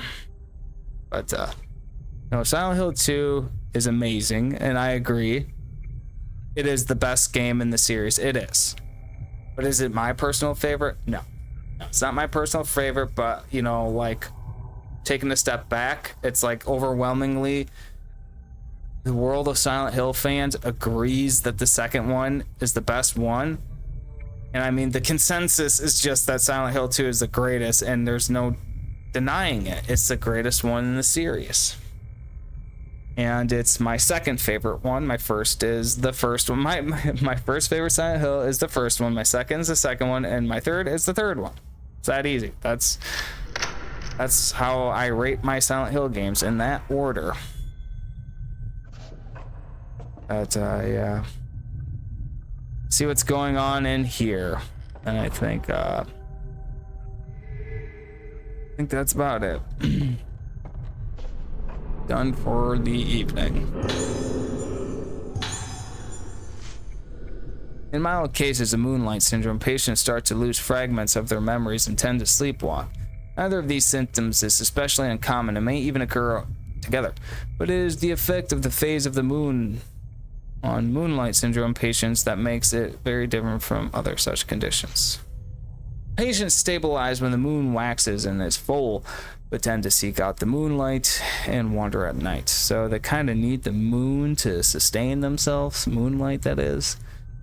But no, Silent Hill 2 is amazing, and I agree. It is the best game in the series. It is. But is it my personal favorite? No. No, it's not my personal favorite, but, you know, like, taking a step back, it's like overwhelmingly the world of Silent Hill fans agrees that the second one is the best one. And I mean, the consensus is just that Silent Hill 2 is the greatest, and there's no denying it. It's the greatest one in the series. And it's my second favorite one. My first is the first one. My first favorite Silent Hill is the first one. My second is the second one, and my third is the third one. It's that easy. That's how I rate my Silent Hill games, in that order. But yeah. See what's going on in here, and I think that's about it. Done for the evening. In mild cases of Moonlight Syndrome, patients start to lose fragments of their memories and tend to sleepwalk. Neither of these symptoms is especially uncommon and may even occur together, but it is the effect of the phase of the moon on Moonlight Syndrome patients that makes it very different from other such conditions. Patients stabilize when the moon waxes and is full, but tend to seek out the moonlight and wander at night. So they kind of need the moon to sustain themselves, moonlight that is.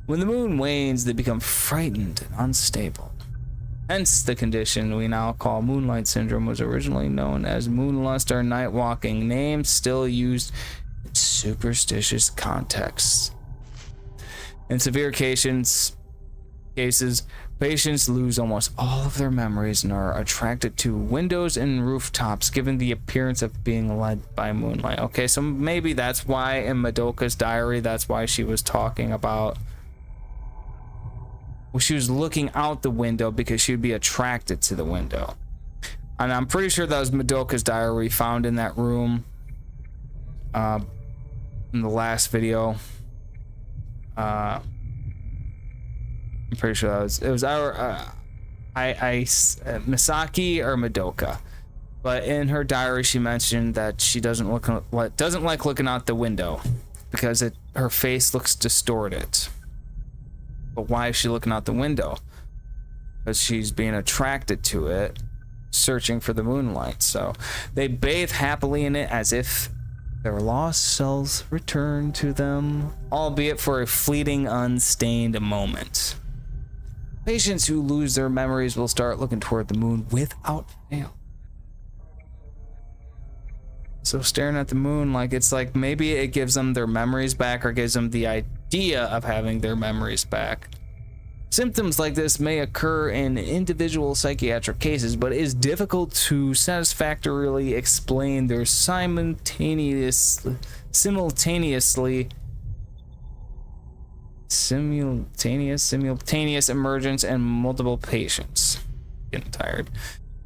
When the moon wanes, they become frightened and unstable. Hence, the condition we now call moonlight syndrome was originally known as moonlust or night walking, names still used in superstitious contexts. In severe cases, patients lose almost all of their memories and are attracted to windows and rooftops, giving the appearance of being led by moonlight. Okay, so maybe that's why in Madoka's diary, that's why she was talking about, well, she was looking out the window because she would be attracted to the window. And I'm pretty sure that was Madoka's diary found in that room in the last video. I'm pretty sure it was our Misaki or Madoka, but in her diary she mentioned that she doesn't like looking out the window because her face looks distorted. But why is she looking out the window? Because she's being attracted to it, searching for the moonlight. So they bathe happily in it as if their lost selves return to them, albeit for a fleeting, unstained moment. Patients who lose their memories will start looking toward the moon without fail. So staring at the moon, like, it's like maybe it gives them their memories back or gives them the idea of having their memories back. Symptoms like this may occur in individual psychiatric cases, but it is difficult to satisfactorily explain their simultaneous emergence in multiple patients. Getting tired.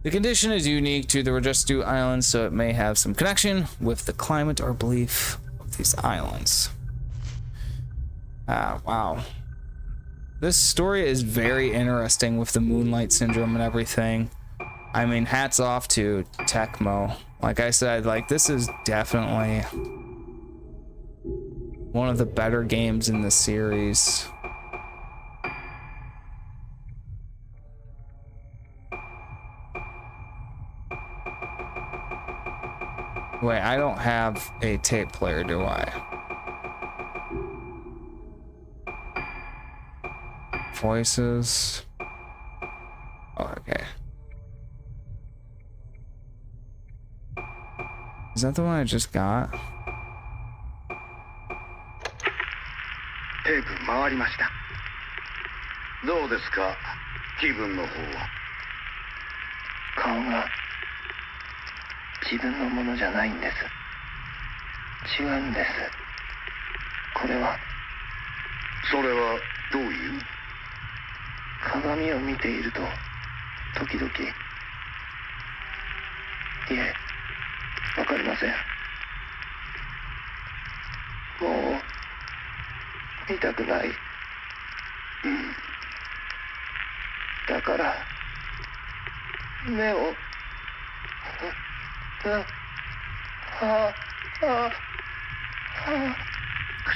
The condition is unique to the Rajastu Islands, so it may have some connection with the climate or belief of these islands. Wow. This story is very interesting with the moonlight syndrome and everything. I mean, hats off to Tecmo. Like I said, like, this is definitely one of the better games in the series. Wait, I don't have a tape player, do I? Voices. Oh, okay. Is that the one I just got? テープ回りました。どうですか、気分の方は。顔が自分のものじゃないんです。違うんです。これは。それはどういう？鏡を見ていると時々。いえ、わかりません。もう見たくない。だから目を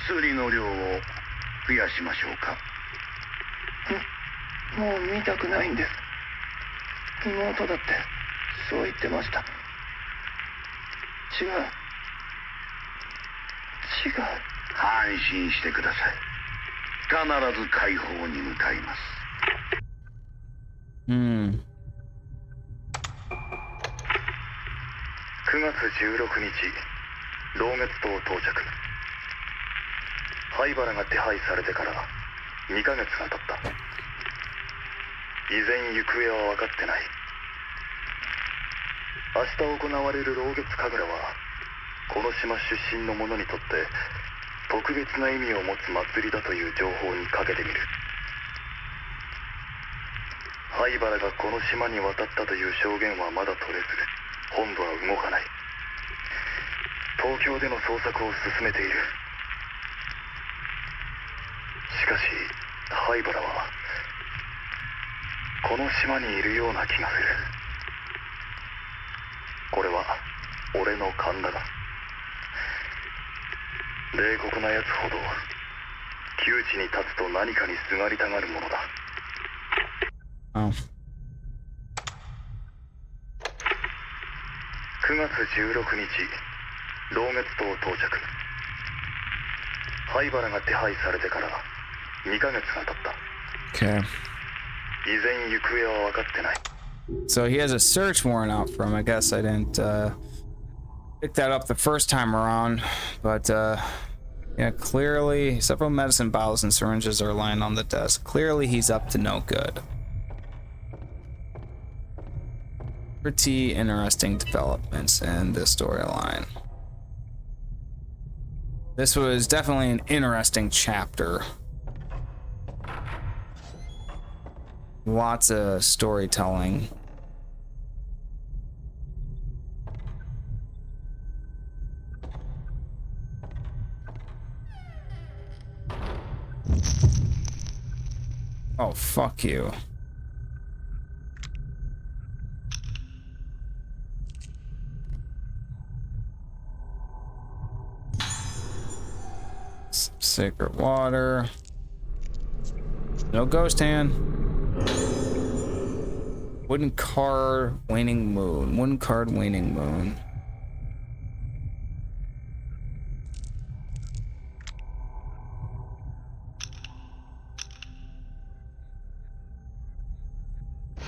薬の量を増やしましょうか。もう見たくないんです。妹だってそう言ってました。違う。安心してください。必ず解放に向かいます。9月16日、老月島到着。灰原が手配されてから2ヶ月が経った。依然行方は分かってない。明日行われる老月神楽はこの島出身の者にとって特別な意味を持つ祭りだという情報にかけてみる。灰原がこの島に渡ったという証言はまだ取れず、本部は動かない。東京での捜索を進めている。しかし灰原はこの島にいるような気がする。これは俺の勘だが、冷酷なやつほど窮地に立つと何かにすがりたがるものだ。9月16日老月島到着。灰原が手配されてから2ヶ月が経った。 Okay. 依然行方は分かってない。 So he has a search warrant out for him. I guess I didn't pick that up the first time around, but yeah, clearly several medicine bottles and syringes are lying on the desk. Clearly he's up to no good. Pretty interesting developments in the storyline. This was definitely an interesting chapter. Lots of storytelling. Oh, fuck you. Sacred water. No ghost hand. Wooden card, waning moon. Wooden card, waning moon.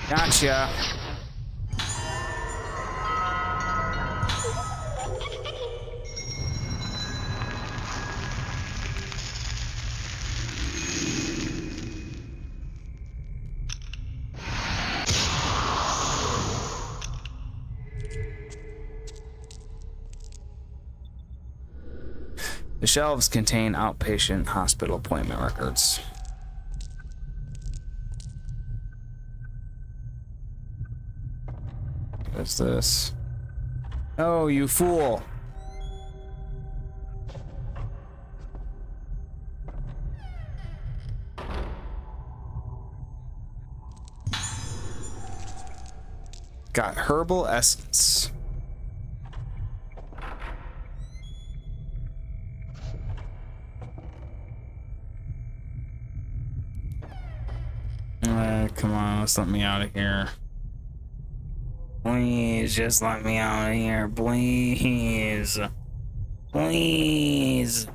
Gotcha. The shelves contain outpatient hospital appointment records. What's this? Oh, you fool. Got herbal essence. Come on, let's let me out of here. Please, just let me out of here, please. Please.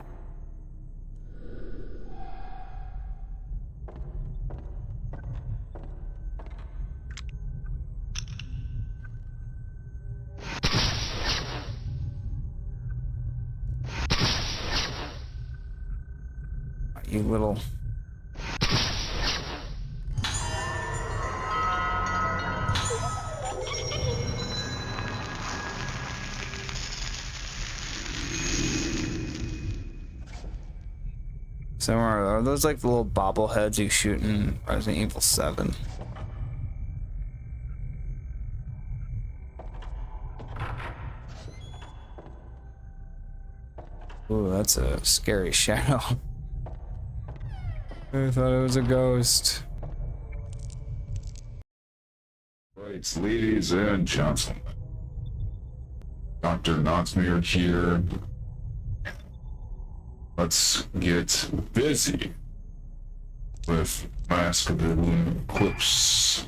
You little... So are those like the little bobbleheads you shoot in Resident Evil 7? Ooh, that's a scary shadow. I thought it was a ghost. Right, ladies and gentlemen. Dr. Knotsmere here. Let's get busy with Mask of the Lunar Eclipse.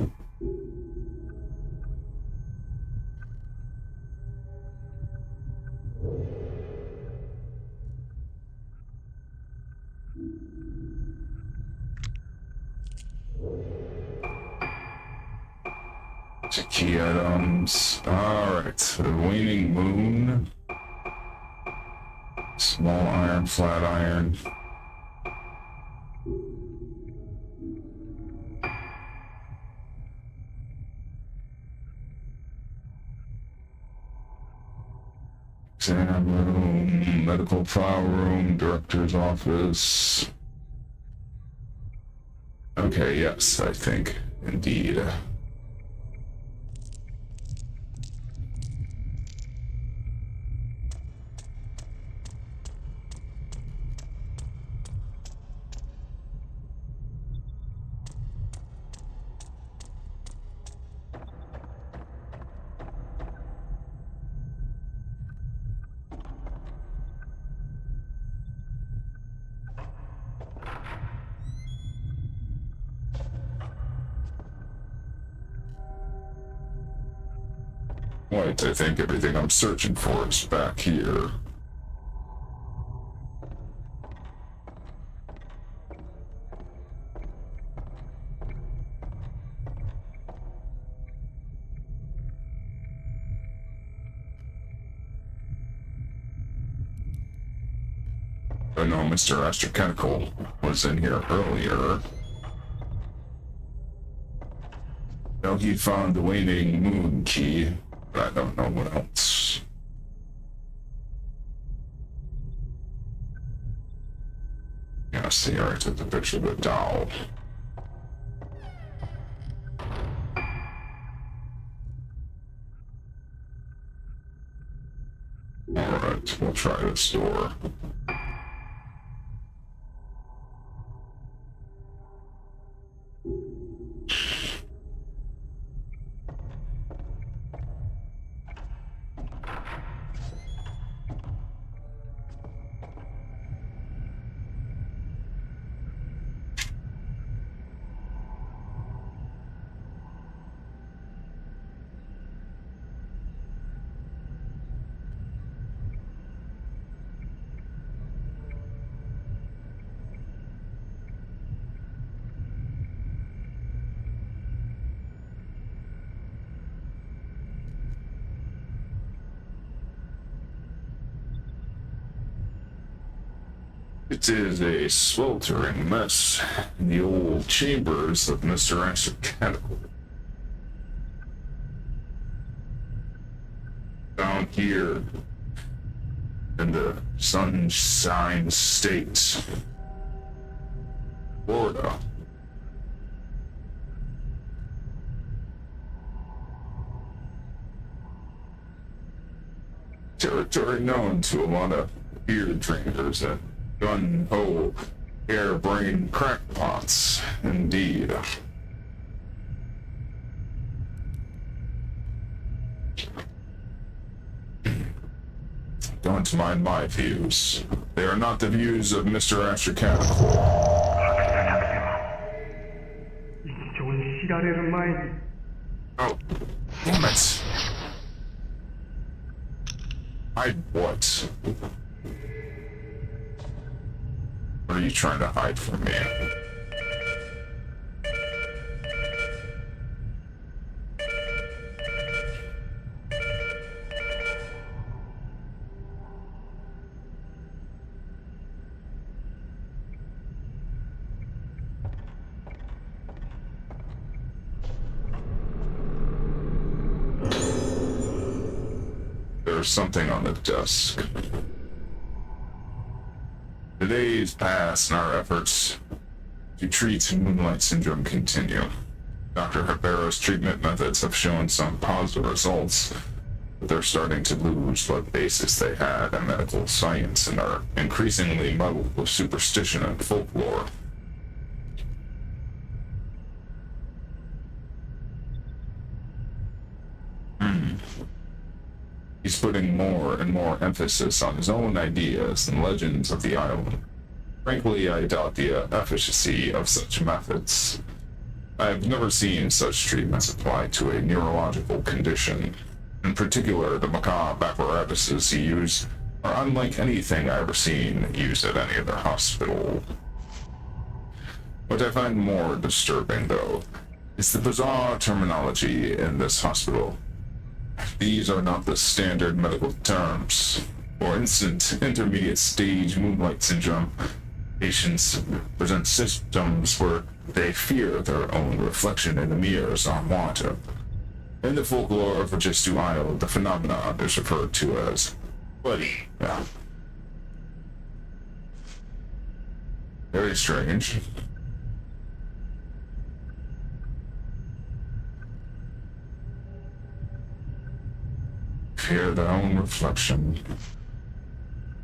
Key items. Alright, the waning moon. Small iron, flat iron. Exam room, medical file room, director's office. Okay, yes, I think, indeed. Wait, I think everything I'm searching for is back here. I know Mr. Astrochemical was in here earlier. Now he found the waning moon key, but I don't know what else. Yeah, see, I already took the picture of the doll. Alright, we'll try this door. It is a sweltering mess in the old chambers of Mr. Astrochemical. Down here in the Sunshine State, Florida. Territory known to a lot of beer drinkers and gun-ho, harebrained crackpots, indeed. Don't mind my views. They are not the views of Mr. Astrochemical. 一緒に知られる前に Oh, damn it. Hide what? What are you trying to hide from me? There's something on the desk. The days pass and our efforts to treat Moonlight Syndrome continue. Dr. Ribero's treatment methods have shown some positive results, but they're starting to lose what basis they had in medical science and are increasingly muddled with superstition and folklore. He's putting more and more emphasis on his own ideas and legends of the island. Frankly, I doubt the efficacy of such methods. I've never seen such treatments applied to a neurological condition. In particular, the macabre apparatuses he used are unlike anything I've ever seen used at any other hospital. What I find more disturbing, though, is the bizarre terminology in this hospital. These are not the standard medical terms. For instance, intermediate stage Moonlight Syndrome patients present symptoms where they fear their own reflection in the mirrors on water. In the folklore of Registu Isle, the phenomenon is referred to as buddy. Very strange. Fear their own reflection.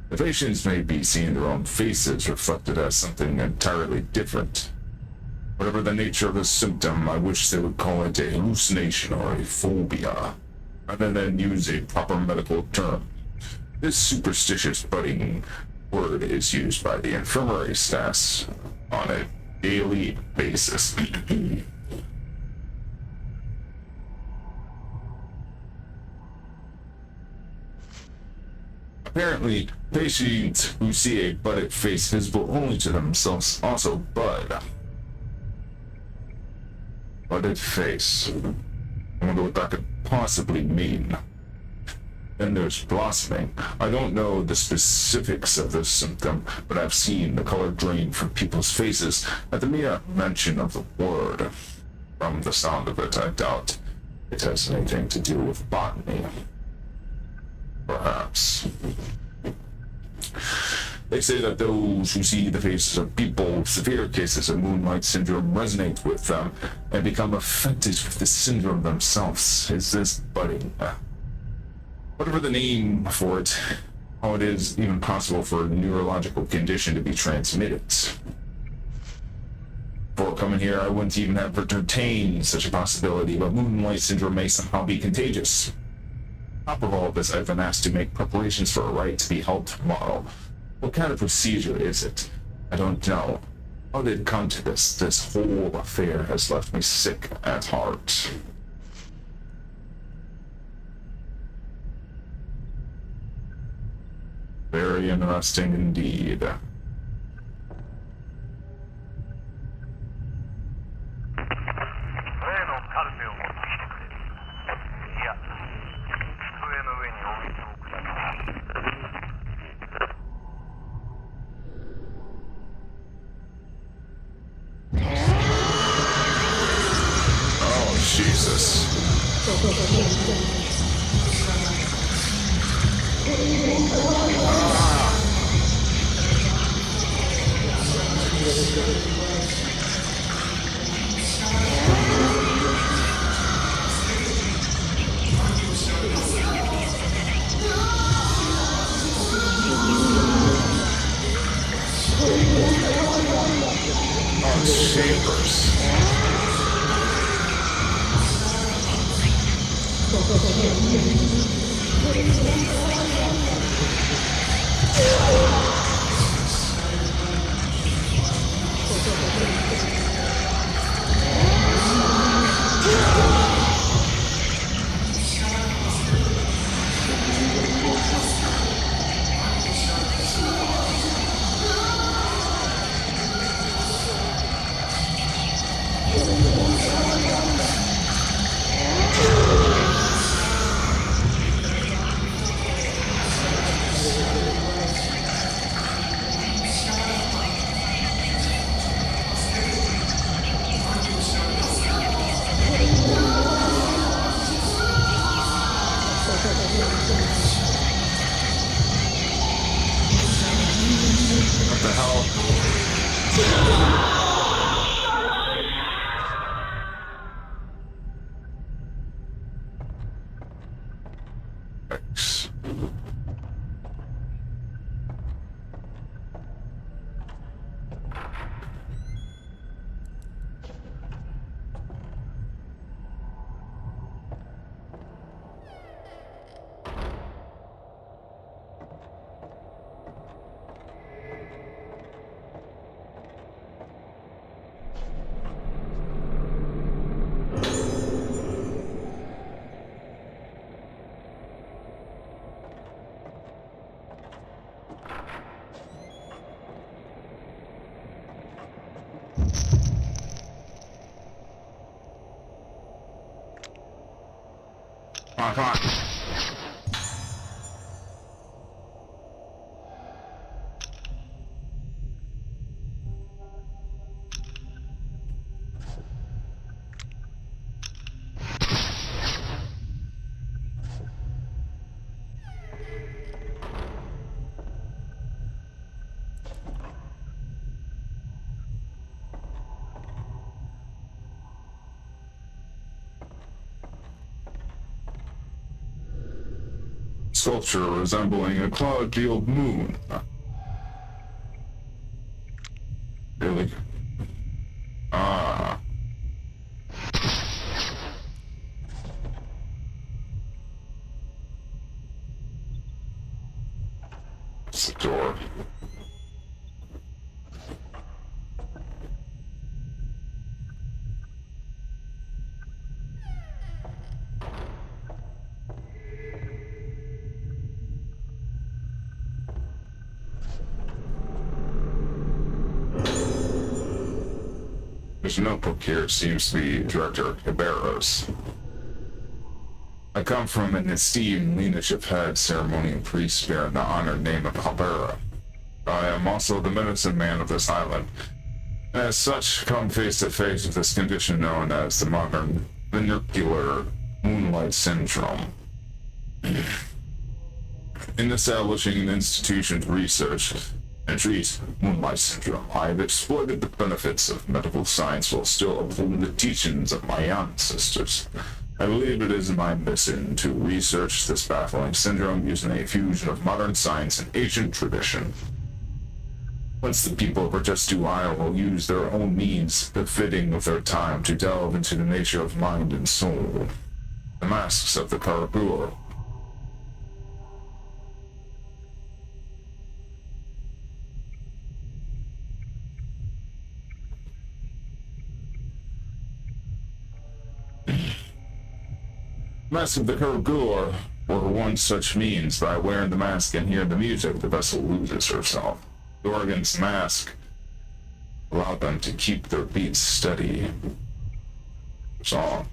The patients may be seeing their own faces reflected as something entirely different. Whatever the nature of the symptom, I wish they would call it a hallucination or a phobia, rather than use a proper medical term. This superstitious budding word is used by the infirmary staffs on a daily basis. Apparently, patients who see a budded face visible only to themselves also bud. Budded face. I wonder what that could possibly mean. Then there's blossoming. I don't know the specifics of this symptom, but I've seen the color drain from people's faces at the mere mention of the word. From the sound of it, I doubt it has anything to do with botany. Perhaps. They say that those who see the faces of people with severe cases of Moonlight Syndrome resonate with them and become affected with the syndrome themselves. Is this budding? Whatever the name for it, how it is even possible for a neurological condition to be transmitted. Before coming here, I wouldn't even have entertained such a possibility, but Moonlight Syndrome may somehow be contagious. On top of all of this, I've been asked to make preparations for a right to be held tomorrow. What kind of procedure is it? I don't know. How did it come to this? This whole affair has left me sick at heart. Very interesting indeed. Oh, Jesus. Oh, chambers. What the hell? X. Come on. Sculpture resembling a cloud-veiled moon. Really? Ah. It's the door. There's a notebook here. It seems to be Director Cabarrus. I come from an esteemed leadership head ceremonial priest bearing the honored name of Cabarra. I am also the medicine man of this island, and as such come face to face with this condition known as the modern vernacular moonlight syndrome. In establishing an institution to research and treat moonlight syndrome, I have exploited the benefits of medical science while still upholding the teachings of my ancestors. I believe it is my mission to research this baffling syndrome using a fusion of modern science and ancient tradition. Once the people of Rajestu Isle will use their own means befitting of their time to delve into the nature of mind and soul. The masks of the Karagur. Mask of the Karagur were one such means. By wearing the mask and hearing the music, the vessel loses herself. The organ's mask allowed them to keep their beats steady. Song.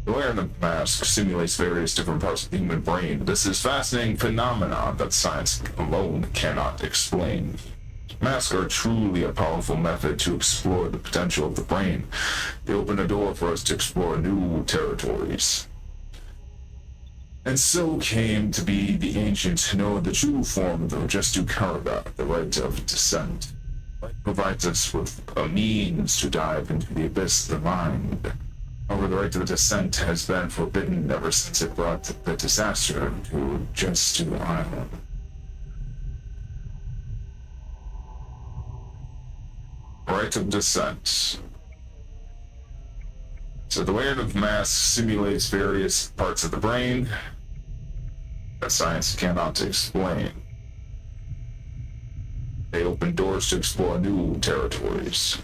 The wearing the mask simulates various different parts of the human brain. This is a fascinating phenomenon that science alone cannot explain. Masks are truly a powerful method to explore the potential of the brain. They open a door for us to explore new territories. And so came to be the ancients who know the true form of the Rajestu Karaga, the right of descent. Light provides us with a means to dive into the abyss of the mind. However, the right of descent has been forbidden ever since it brought the disaster to Rajestu Island. Right of descent. So the wearing of masks simulates various parts of the brain that science cannot explain. They open doors to explore new territories.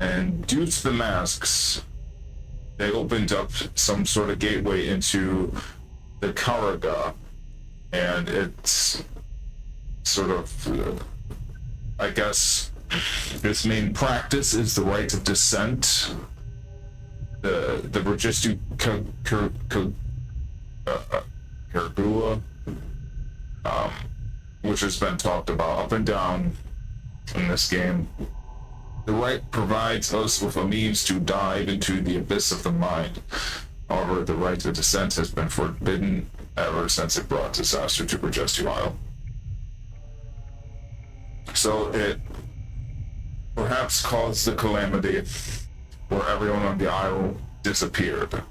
And due to the masks, they opened up some sort of gateway into the Karaga, and it's sort of, I guess, its main practice is the right of descent. The Rajestu Karagua, which has been talked about up and down in this game. The right provides us with a means to dive into the abyss of the mind. However, the right of descent has been forbidden ever since it brought disaster to Rajestu Isle. So it perhaps caused the calamity where everyone on the isle disappeared.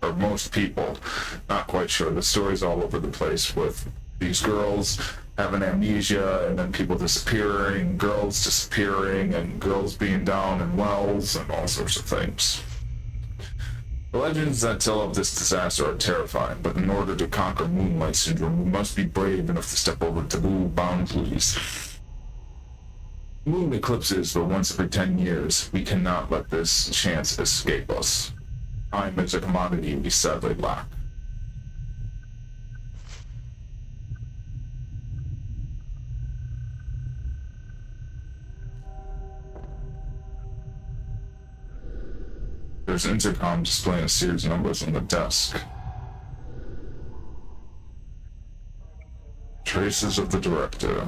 Or most people. Not quite sure. The story's all over the place with these girls having amnesia and then people disappearing, girls disappearing, and girls being down in wells and all sorts of things. The legends that tell of this disaster are terrifying, but in order to conquer Moonlight Syndrome, we must be brave enough to step over taboo boundaries. Moon eclipses but once every 10 years. We cannot let this chance escape us. Time is a commodity we sadly lack. There's an intercom displaying a series of numbers on the desk. Traces of the director.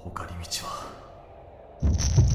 他に道は